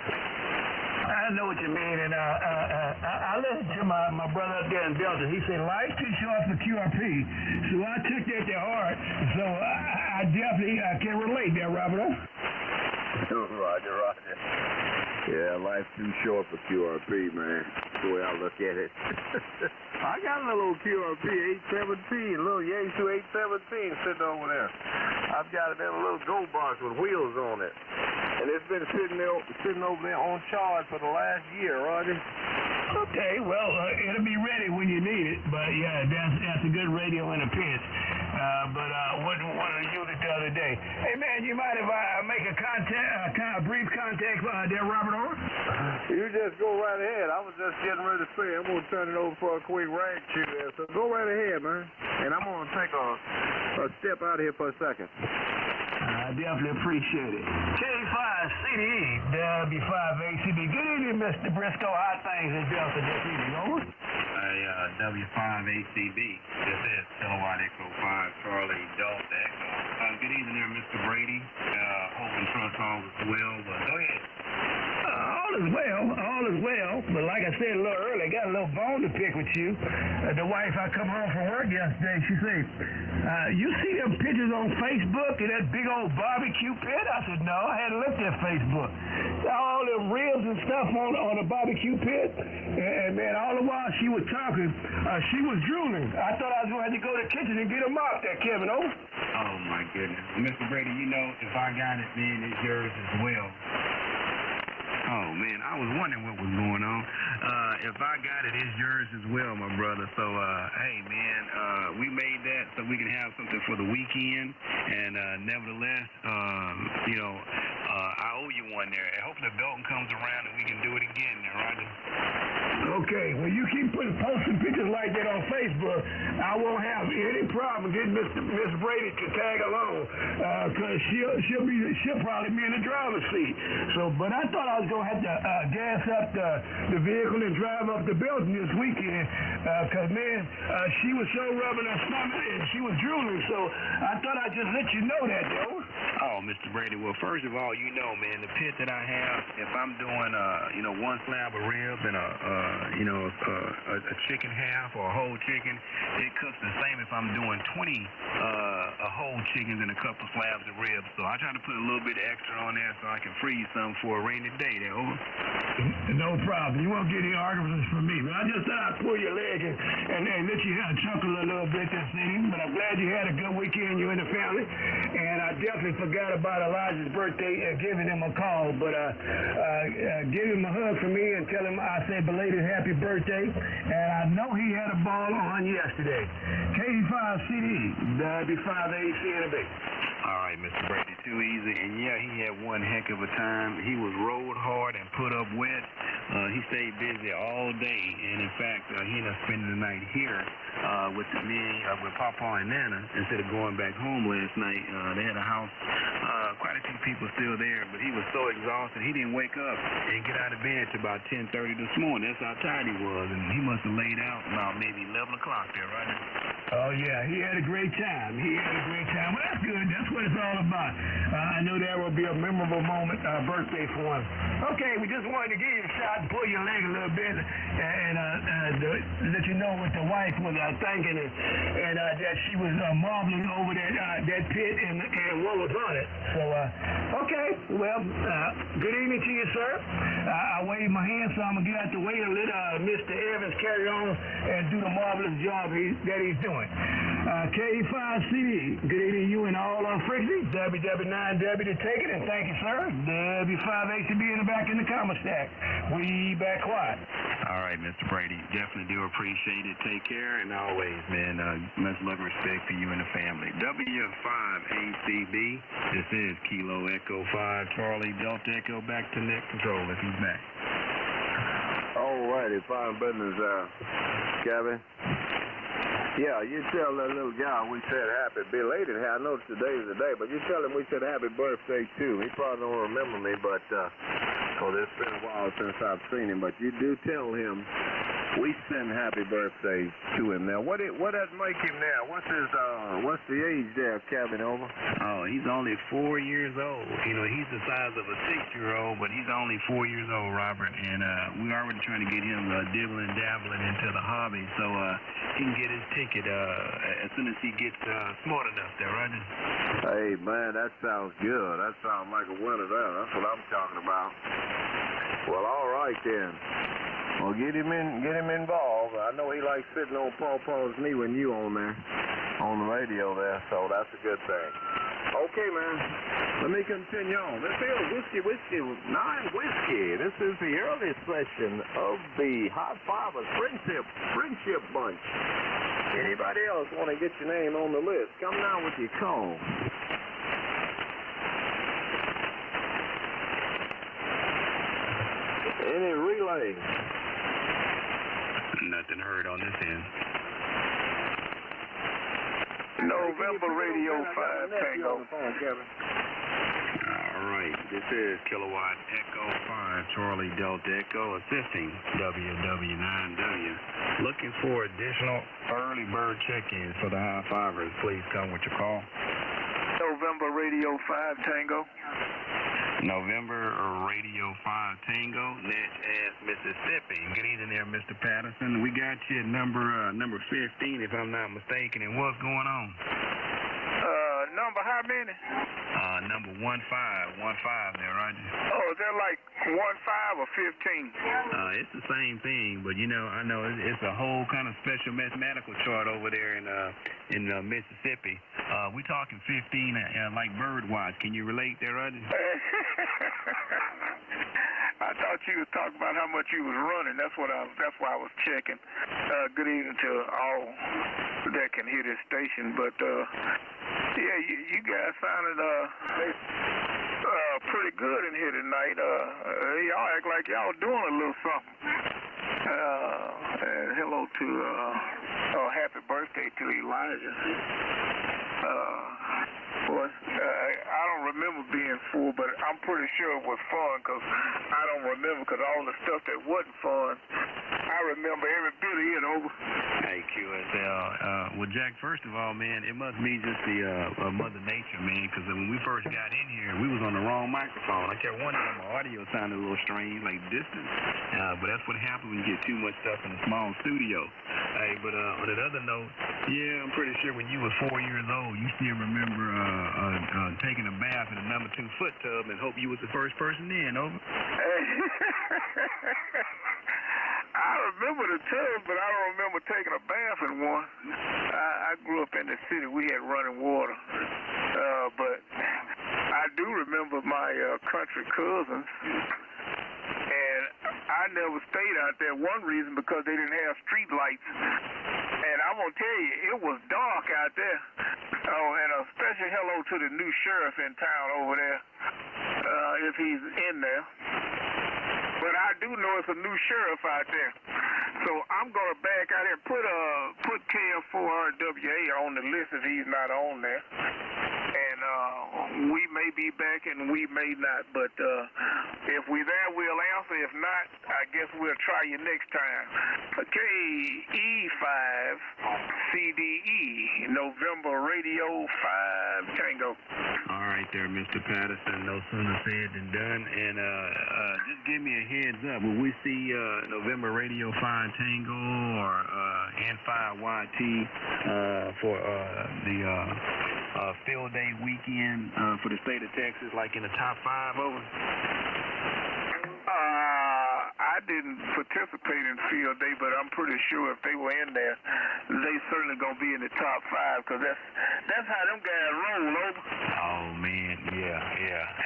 I know what you mean, and I listened to my brother up there in Delta. He said life's too short for QRP, so I took that to heart. So I definitely can relate there, Robert. Roger. Yeah, life's too short for QRP, man. That's the way I look at it. I got a little QRP 817, a little Yaesu 817 sitting over there. I've got it in a little go box with wheels on it. And it's been sitting over there on charge for the last year, Roger. Okay, well, it'll be ready when you need it. But yeah, that's a good radio in a pinch. But wouldn't want to use it the other day. Hey man, you mind if I make a brief contact there, Robert Orr? You just go right ahead. I was just getting ready to say I'm gonna turn it over for a quick rag chew there. So go right ahead, man. And I'm gonna take a step out here for a second. I definitely appreciate it. K5CDE, W5ACB. Good evening, Mr. Briscoe. How things in Delta this evening? Over. W5ACB. This is Kilowatt Echo 5 Charlie Delta Echo. Good evening there, Mr. Brady. Hope and trust all is well, but go ahead. All is well. But like I said a little earlier, I got a little bone to pick with you. The wife, I come home from work yesterday, she said, you see them pictures on Facebook of that big old barbecue pit? I said, no, I hadn't looked at Facebook. All them ribs and stuff on the barbecue pit. And man, all the while she was talking, she was drooling. I thought I was going to have to go to the kitchen and get them out there, Kevin. Over. Oh, my goodness. Mr. Brady, you know, if I got it, then it's yours as well. Oh, man, I was wondering what was going on. If I got it, it's yours as well, my brother. So, hey, man, we made that so we can have something for the weekend. And nevertheless, I owe you one there. And hopefully Dalton comes around and we can do it again there, Roger. Okay, well, you keep posting pictures like that on Facebook, I won't have any problem getting Miss Brady to tag along, because she'll probably be in the driver's seat. So, but I thought I was going to have to gas up the vehicle and drive up to Belton this weekend, because, man, she was so rubbing her stomach and she was drooling, so I thought I'd just let you know that, though. Oh, Mr. Brady, well, first of all, you know, man, the pit that I have, if I'm doing, one slab of ribs and a chicken half or a whole chicken, it cooks the same if I'm doing 20 whole chickens and a couple slabs of ribs. So I try to put a little bit extra on there so I can freeze some for a rainy day there. Over. No problem. You won't get any arguments from me. But I just thought I'd pull your leg and let you chuckle a little bit this evening. But I'm glad you had a good weekend, you and the family. And I definitely forgot about Elijah's birthday and giving him a call. But give him a hug from me and tell him I say belated happy birthday. And I know he had a ball on yesterday. K5CD, W5AC in a big. All right, Mr. Brady, too easy. And, yeah, he had one heck of a time. He was rode hard and put up wet. He stayed busy all day. And, in fact, he ended up spending the night here with Papa and Nana instead of going back home last night. They had a house, quite a few people still there, but he was so exhausted he didn't wake up and get out of bed till about 10:30 this morning. That's how tired he was. And he must have laid out about maybe 11 o'clock there, right? Oh, yeah, he had a great time. Well, that's good. That's what it's all about. I know that will be a memorable moment, birthday for him. Okay, we just wanted to give you a shot and pull your leg a little bit and let you know what the wife was thinking and that she was marveling over that pit and what was on it. So, okay, well, good evening to you, sir. I wave my hand, so I'm going to get out the way and let Mr. Evans carry on and do the marvelous job that he's doing. K5CD, good evening to you and all on frequency. WW9W to take it, and thank you, sir. W5ACB in the back in the comment stack. We back quiet. All right, Mr. Brady, definitely do appreciate it. Take care, and always, man, much love and respect for you and the family. W5ACB, this is Kilo Echo 5, Charlie Delta Echo, back to net control if he's back. All righty, fine business, Kevin. Yeah, you tell that little guy we said happy belated. I know today's the day, but you tell him we said happy birthday too. He probably don't remember me, but it's been a while since I've seen him. But you do tell him we send happy birthday to him now. What does make him now? What's the age there, Kevin over? Oh, he's only 4 years old. You know, he's the size of a 6-year-old, but he's only 4 years old, Robert. And we're already trying to get him dibbling, dabbling into the hobby, so he can get his ticket as soon as he gets smart enough there, right? Hey, man, that sounds good. That sounds like a winner there. That's what I'm talking about. Well, all right then. Well, get him involved. I know he likes sitting on Pawpaw's knee when you on there, on the radio there, so that's a good thing. Okay, man. Let me continue on. This is Whiskey 9 Whiskey. This is the early session of the HiFivers Friendship Bunch. Anybody else want to get your name on the list? Come down with your call. Any relay? Nothing heard on this end. November Radio 5 Tango. All right, this is Kilowatt Echo 5 Charlie Delta Echo assisting WW9W. Looking for additional early bird check-ins for the HiFivers. Please come with your call. November Radio 5 Tango. November Radio 5 Tango, Net as Mississippi. Good evening there, Mr. Patterson. We got you at number 15, if I'm not mistaken. And what's going on? Number how many? Number 15 there, Roger. Oh, is that like 15 or 15? It's the same thing, but you know, I know it's a whole kind of special mathematical chart over there in Mississippi. We talking 15 like bird watch. Can you relate there, Roger? I thought you was talking about how much you was running. That's why I was checking. Good evening to all that can hear this station. But yeah, you guys sounded pretty good in here tonight. Y'all act like y'all doing a little something. And hello to happy birthday to Elijah. I don't remember being full, but I'm pretty sure it was fun because I don't remember because all the stuff that wasn't fun, I remember every bit of it over. Hey, QSL. Well, Jack, first of all, man, it must be just the Mother Nature, man, because when we first got in here, we was on the wrong microphone. I kept wondering if my audio sounded a little strange, like distant. But that's what happens when you get too much stuff in a small studio. Hey, but on another note, yeah, I'm pretty sure when you were 4 years old, you still remember taking a bath in a number 2 foot tub and hope you was the first person in, over. I remember the tub, but I don't remember taking a bath in one. I grew up in the city. We had running water. But I do remember my country cousins. And I never stayed out there. One reason, because they didn't have street lights. And I'm going to tell you, it was dark out there. Oh, and a special hello to the new sheriff in town over there, if he's in there. But I do know it's a new sheriff out there. So I'm going to back out here, put KF4RWA on the list if he's not on there. And we may be back and we may not. But if we're there, we'll answer. If not, I guess we'll try you next time. KE5CDE, November Radio 5 Tango. All right there, Mr. Patterson. No sooner said than done. And just give me a heads up. Will we see November Radio 5 Tango or N5YT for the field day weekend for the state of Texas, like in the top 5 over? I didn't participate in field day, but I'm pretty sure if they were in there, they certainly gonna be in the top 5 because that's how them guys roll, over. Oh man, yeah.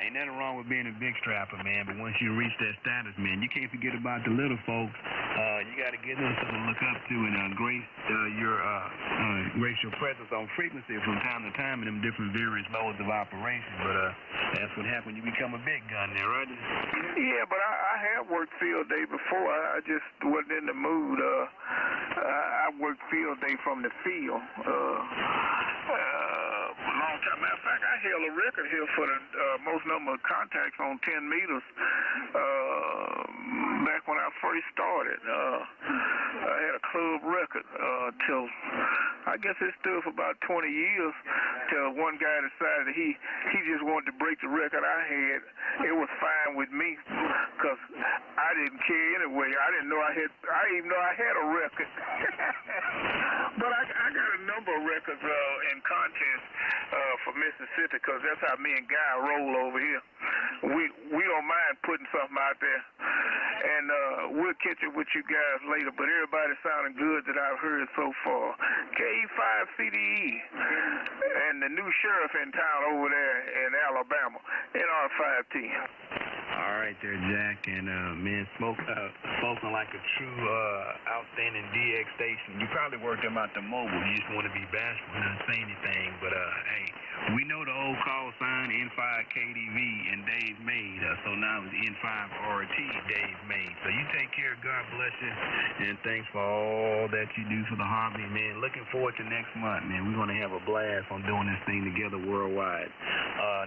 Ain't nothing wrong with being a big strapper, man. But once you reach that status, man, you can't forget about the little folks. You got to get them something to look up to and grace your presence on frequency from time to time in them different various modes of operation. But that's what happens when you become a big gun there, right? Yeah, but I have worked field day before. I just wasn't in the mood. I worked field day from the field. Long time. Matter of fact, I held a record here for the most number of contacts on 10 meters. back when I first started. I had a club record till I guess it stood for about 20 years till one guy decided he just wanted to break the record I had. It was fine with me because I didn't care anyway. I didn't know I didn't even know I had a record. But I got a number of records in contests for Mississippi because that's how me and Guy roll over here. We don't mind putting something out there. And we'll catch it with you guys later. But everybody sounding good that I've heard so far. KE5CDE and the new sheriff in town over there in Alabama, NR510. All right there, Jack. And, man, spoken like a true outstanding DX station. You probably worked them out the mobile. You just want to be bashful and not say anything. But, hey, we know the old call sign N5KDV and Dave Made. So now it's N5RT Dave Made. So you take care. God bless you. And thanks for all that you do for the hobby, man. Looking forward to next month, man. We're going to have a blast on doing this thing together worldwide.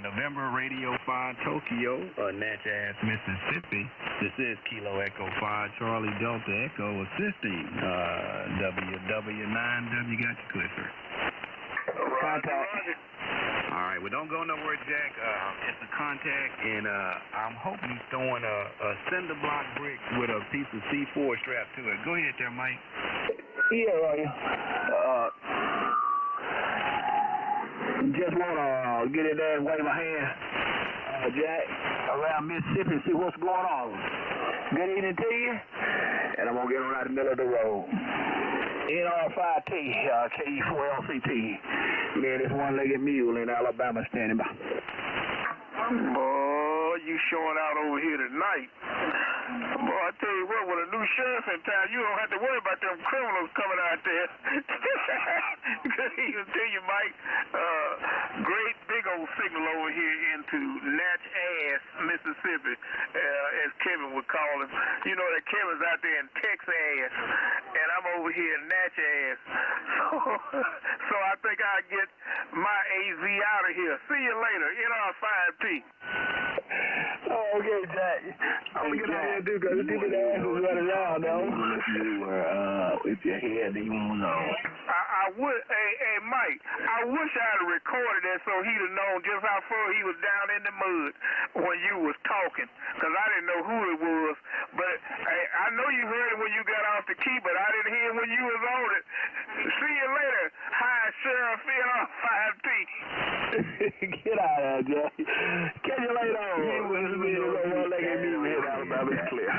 November Radio 5 Tokyo, Natchez, Mississippi. This is Kilo Echo 5 Charlie Delta Echo assisting WW9W. Got you, Clifford. Contact. All right, well, don't go nowhere, Jack. It's a contact, and I'm hoping he's throwing a cinder block brick with a piece of C4 strapped to it. Go ahead there, Mike. Yeah, just want to get in there and wave my hand, Jack, around Mississippi and see what's going on. Good evening to you, and I'm going to get right in the middle of the road. NR5T, KE4LCT. Man, this one-legged mule in Alabama standing by. Boy, you showing out over here tonight. Boy, I tell you what, with a new sheriff in town, you don't have to worry about them criminals coming out there. Good evening to you, Mike. Great big old signal over here into Natchez, Mississippi, as Kevin would call him. You know that Kevin's out there in Texas, and I'm over here in Natchez. So I think I'll get my AZ out of here. See you later, NR5P. Oh, okay, Jack. I'm going to get out here and do because people asses running around, though. If your head even was on. I would, hey, Mike, I wish I had recorded that so he'd have known just how far he was down in the mud when you was talking, because I didn't know who it was. But hey, I know you heard it when you got off the key, but I didn't hear it when you was on it. See you later. Hi, Sheriff NR5T. Get out of there, Jack. Catch you later on. One-legged mule here in Alabama. It's clear.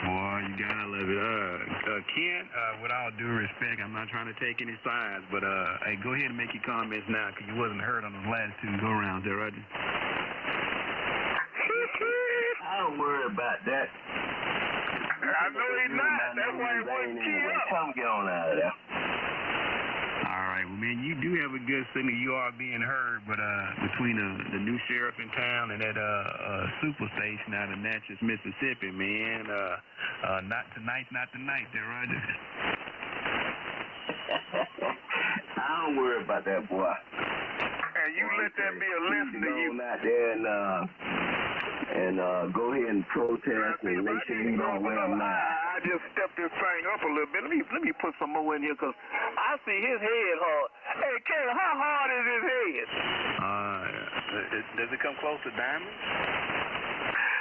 Boy, you gotta love it. Ken, with all due respect, I'm not trying to take any sides, but hey, go ahead and make your comments now, because you wasn't heard on those last two go-rounds there, Roger. I don't worry about that. I know he's not. That's why he wouldn't key up. Come get on out of there. All right, well, man, you do have a good signal. You are being heard, but between the new sheriff in town and that super station out of Natchez, Mississippi, man, not tonight there, Roger. I don't worry about that, boy. And you let that be a lesson to you. Out there and go ahead and protest and make sure you don't wear them out. I just stepped this thing up a little bit. Let me put some more in here, because I see his head hard. Hey, Ken, how hard is his head? Does it come close to diamond?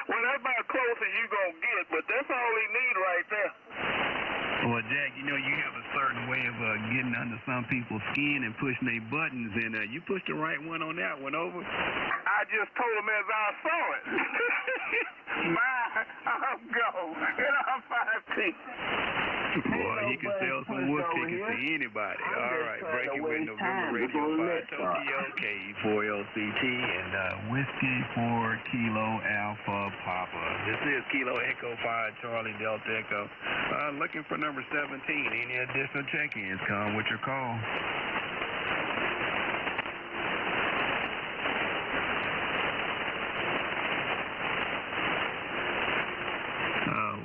Well, that's about close as you gonna get, but that's all he need right there. Well, Jack, you know you have a certain way of getting under some people's skin and pushing their buttons, and you pushed the right one on that one over. I just told him as I saw it. Bye, I'm gone. And I'm 5T. Boy, he can sell some wood tickets to anybody. All right, breaking with November Radio 5 Tokyo, KE4LCT, and Whiskey 4 Kilo Alpha Papa. This is Kilo Echo 5 Charlie Delta Echo. Looking for number 17. Any additional check-ins, come with your call.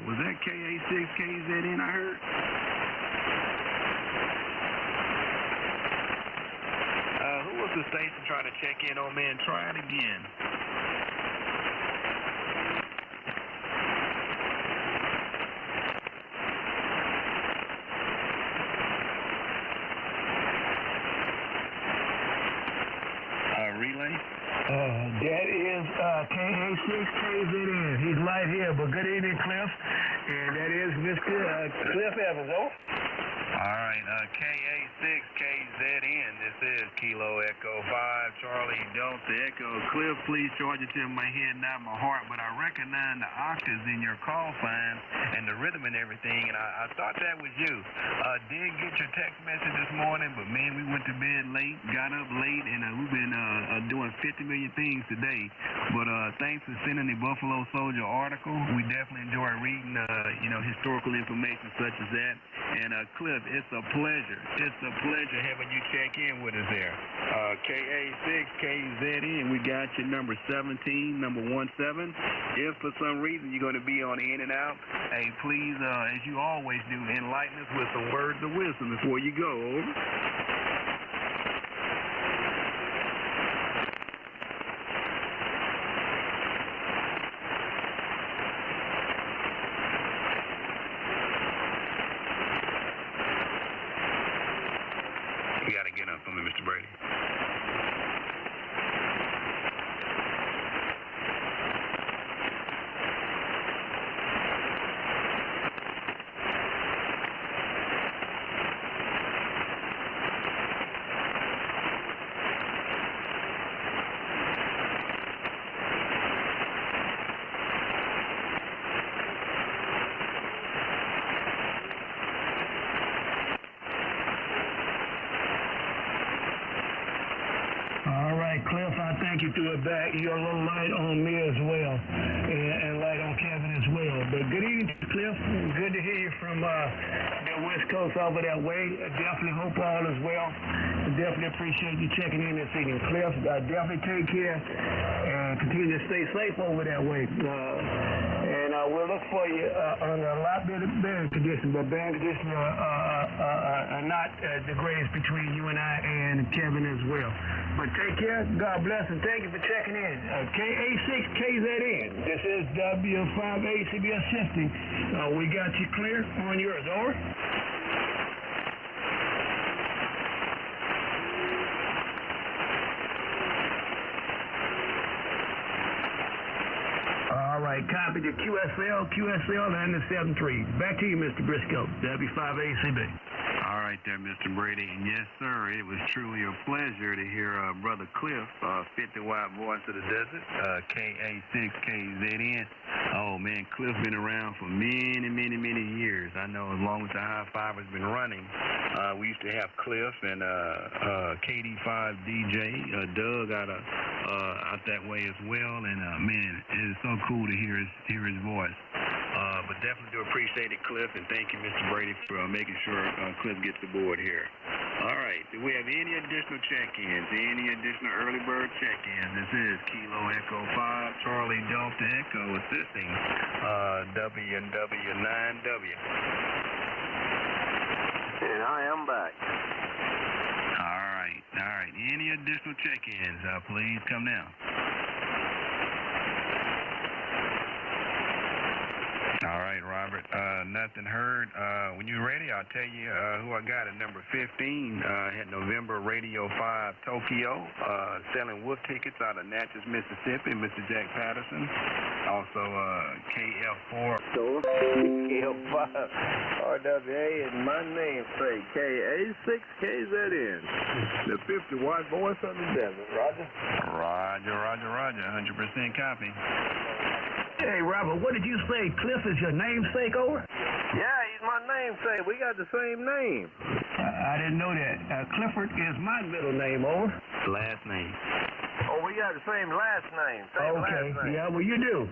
Was that KA6KZN I heard? Who was the station trying to check in on me and try it again? That is KA6KZN. He's right here, but good evening, Cliff. And that is Mr. Cliff Evans. Over. All right, KA6KZN. This is Kilo Echo 5, Charlie Delta Echo. Cliff, please charge it to my head, not my heart, but I recognize the octaves in your call sign and the rhythm and everything, and I thought that was you. Did get your text message this morning, but man, we went to bed late, got up late, and we've been doing 50 million things today. But thanks for sending the Buffalo Soldier article. We definitely enjoy reading, historical information such as that. And Cliff, it's a pleasure. It's a pleasure having you check in with us there. KA6KZN, we got your number 17, number 17. If for some reason you're going to be on in and out, hey, please, as you always do, enlighten us with some words of wisdom before you go. Over. You got to get up for me, Mr. Brady. Cliff, I thank you through it back. You're a little light on me as well, and light on Kevin as well. But good evening, Cliff. Good to hear you from the West Coast over that way. I definitely hope all is well. I definitely appreciate you checking in this evening, Cliff. Definitely take care and continue to stay safe over that way. And we'll look for you under a lot better conditions, but bad conditions are not the greatest between you and I and Kevin as well. But take care. God bless, and thank you for checking in. KA6KZN. This is W5ACBS Shifting. We got you clear on yours. Over. All right, copy to QSL, and the 73. Back to you, Mr. Briscoe, W5ACB. All right there, Mr. Brady. And yes, sir, it was truly a pleasure to hear Brother Cliff, 50 Watt Voice of the Desert, KA6KZN. Oh, man, Cliff been around for many, many, many years. I know as long as the HiFivers been running, we used to have Cliff and KD5 DJ, Doug out that way as well. And, man, it's so cool to hear his voice. But definitely do appreciate it, Cliff, and thank you, Mr. Brady, for making sure Cliff gets aboard here. All right, do we have any additional check-ins, any additional early bird check-ins? This is Kilo Echo 5, Charlie Delta Echo assisting W9W. And I am back. All right. Any additional check-ins, please come down. All right, Robert. Nothing heard. When you're ready, I'll tell you who I got at number 15. At November Radio 5 Tokyo, selling wolf tickets out of Natchez, Mississippi, Mr. Jack Patterson. Also, KF4. So, KF5 RWA and my namesake, KA6KZN. The 50 Watt Voice of the Desert. Roger. Roger. 100% copy. Hey, Robert, what did you say? Cliff is your namesake, over? Yeah, he's my namesake. We got the same name. I didn't know that. Clifford is my middle name, over. Last name. Oh, we got the same last name. Okay. Last name. Yeah, well, you do.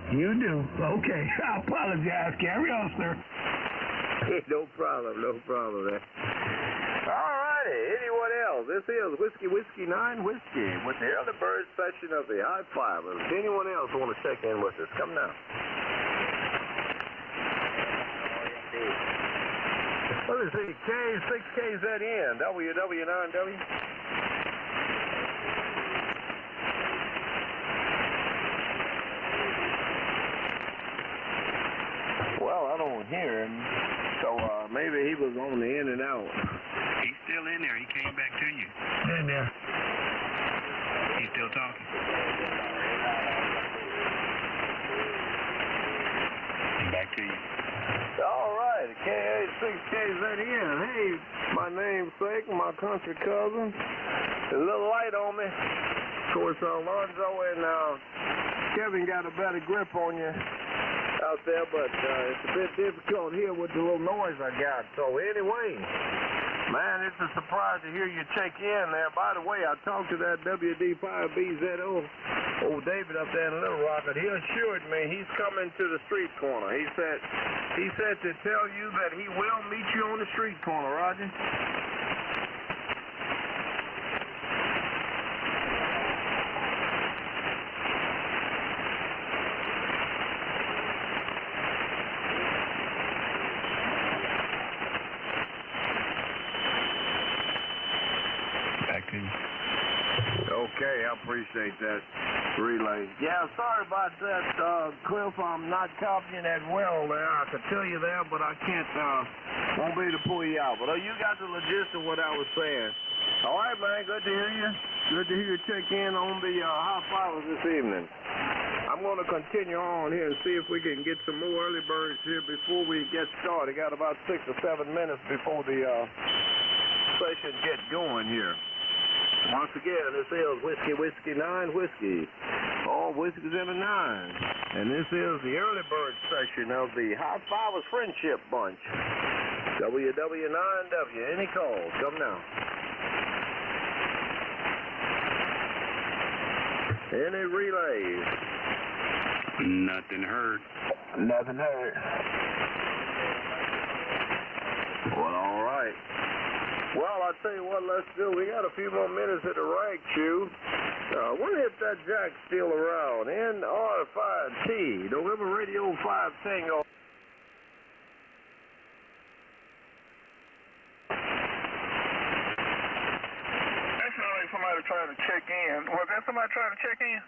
Okay. I apologize. Carry on, sir. No problem, man. All righty. Anyone else? This is Whiskey 9 Whiskey with the early bird session of the HiFivers. Anyone else want to check in with us? Come now. Let me see. K6KZN, WW9W. Well, I don't hear him, so maybe he was on the in and out. He's still in there. He came back to you. In there. He's still talking. to you. All right, KA6KZN. Hey, my namesake, my country cousin. A little light on me. Of course, Alonzo and Kevin got a better grip on you out there, but it's a bit difficult here with the little noise I got. So anyway, man, it's a surprise to hear you check in there. By the way, I talked to that WD5BZO, old David up there in Little Rock, and he assured me he's coming to the street corner. He said to tell you that he will meet you on the street corner, Roger. Okay, I appreciate that relay. Yeah, sorry about that, Cliff. I'm not copying that well there. I could tell you there, but I can't, won't be able to pull you out. But you got the gist of what I was saying. All right, man, good to hear you. Good to hear you check in on the HiFivers this evening. I'm going to continue on here and see if we can get some more early birds here before we get started. Got about 6 or 7 minutes before the session gets going here. Once again, this is Whiskey 9 Whiskey. All whiskeys in a 9. And this is the early bird section of the HiFivers Friendship Bunch. WW9W. Any calls? Come now. Any relays? Nothing heard. Nothing heard. Well, all right. Well, I'll tell you what, let's do. We got a few more minutes at the rank, Chew. Wonder if that jack's still around. NR5T, November Radio 5 Tango. That sounded like somebody trying to check in. Was that somebody trying to check in?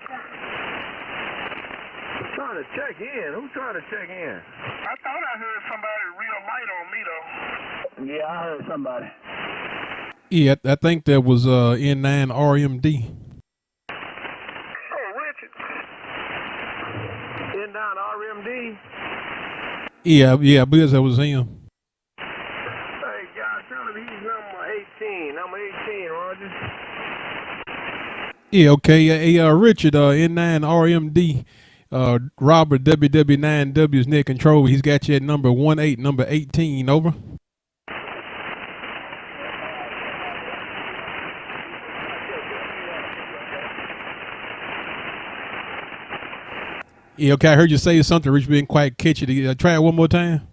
Trying to check in? Who's trying to check in? I thought I heard somebody real light on me, though. Yeah, I heard somebody. Yeah, I think that was N9 RMD. Oh, Richard. N9 RMD? Yeah, I believe that was him. Hey, guys, tell him he's number 18. Number 18, Roger. Yeah, okay. Hey, Richard, N9 RMD. Robert WW9W's net control. He's got you at number 18, number 18. Over. Yeah, okay. I heard you say something, Rich. Didn't quite catch it. Try it one more time.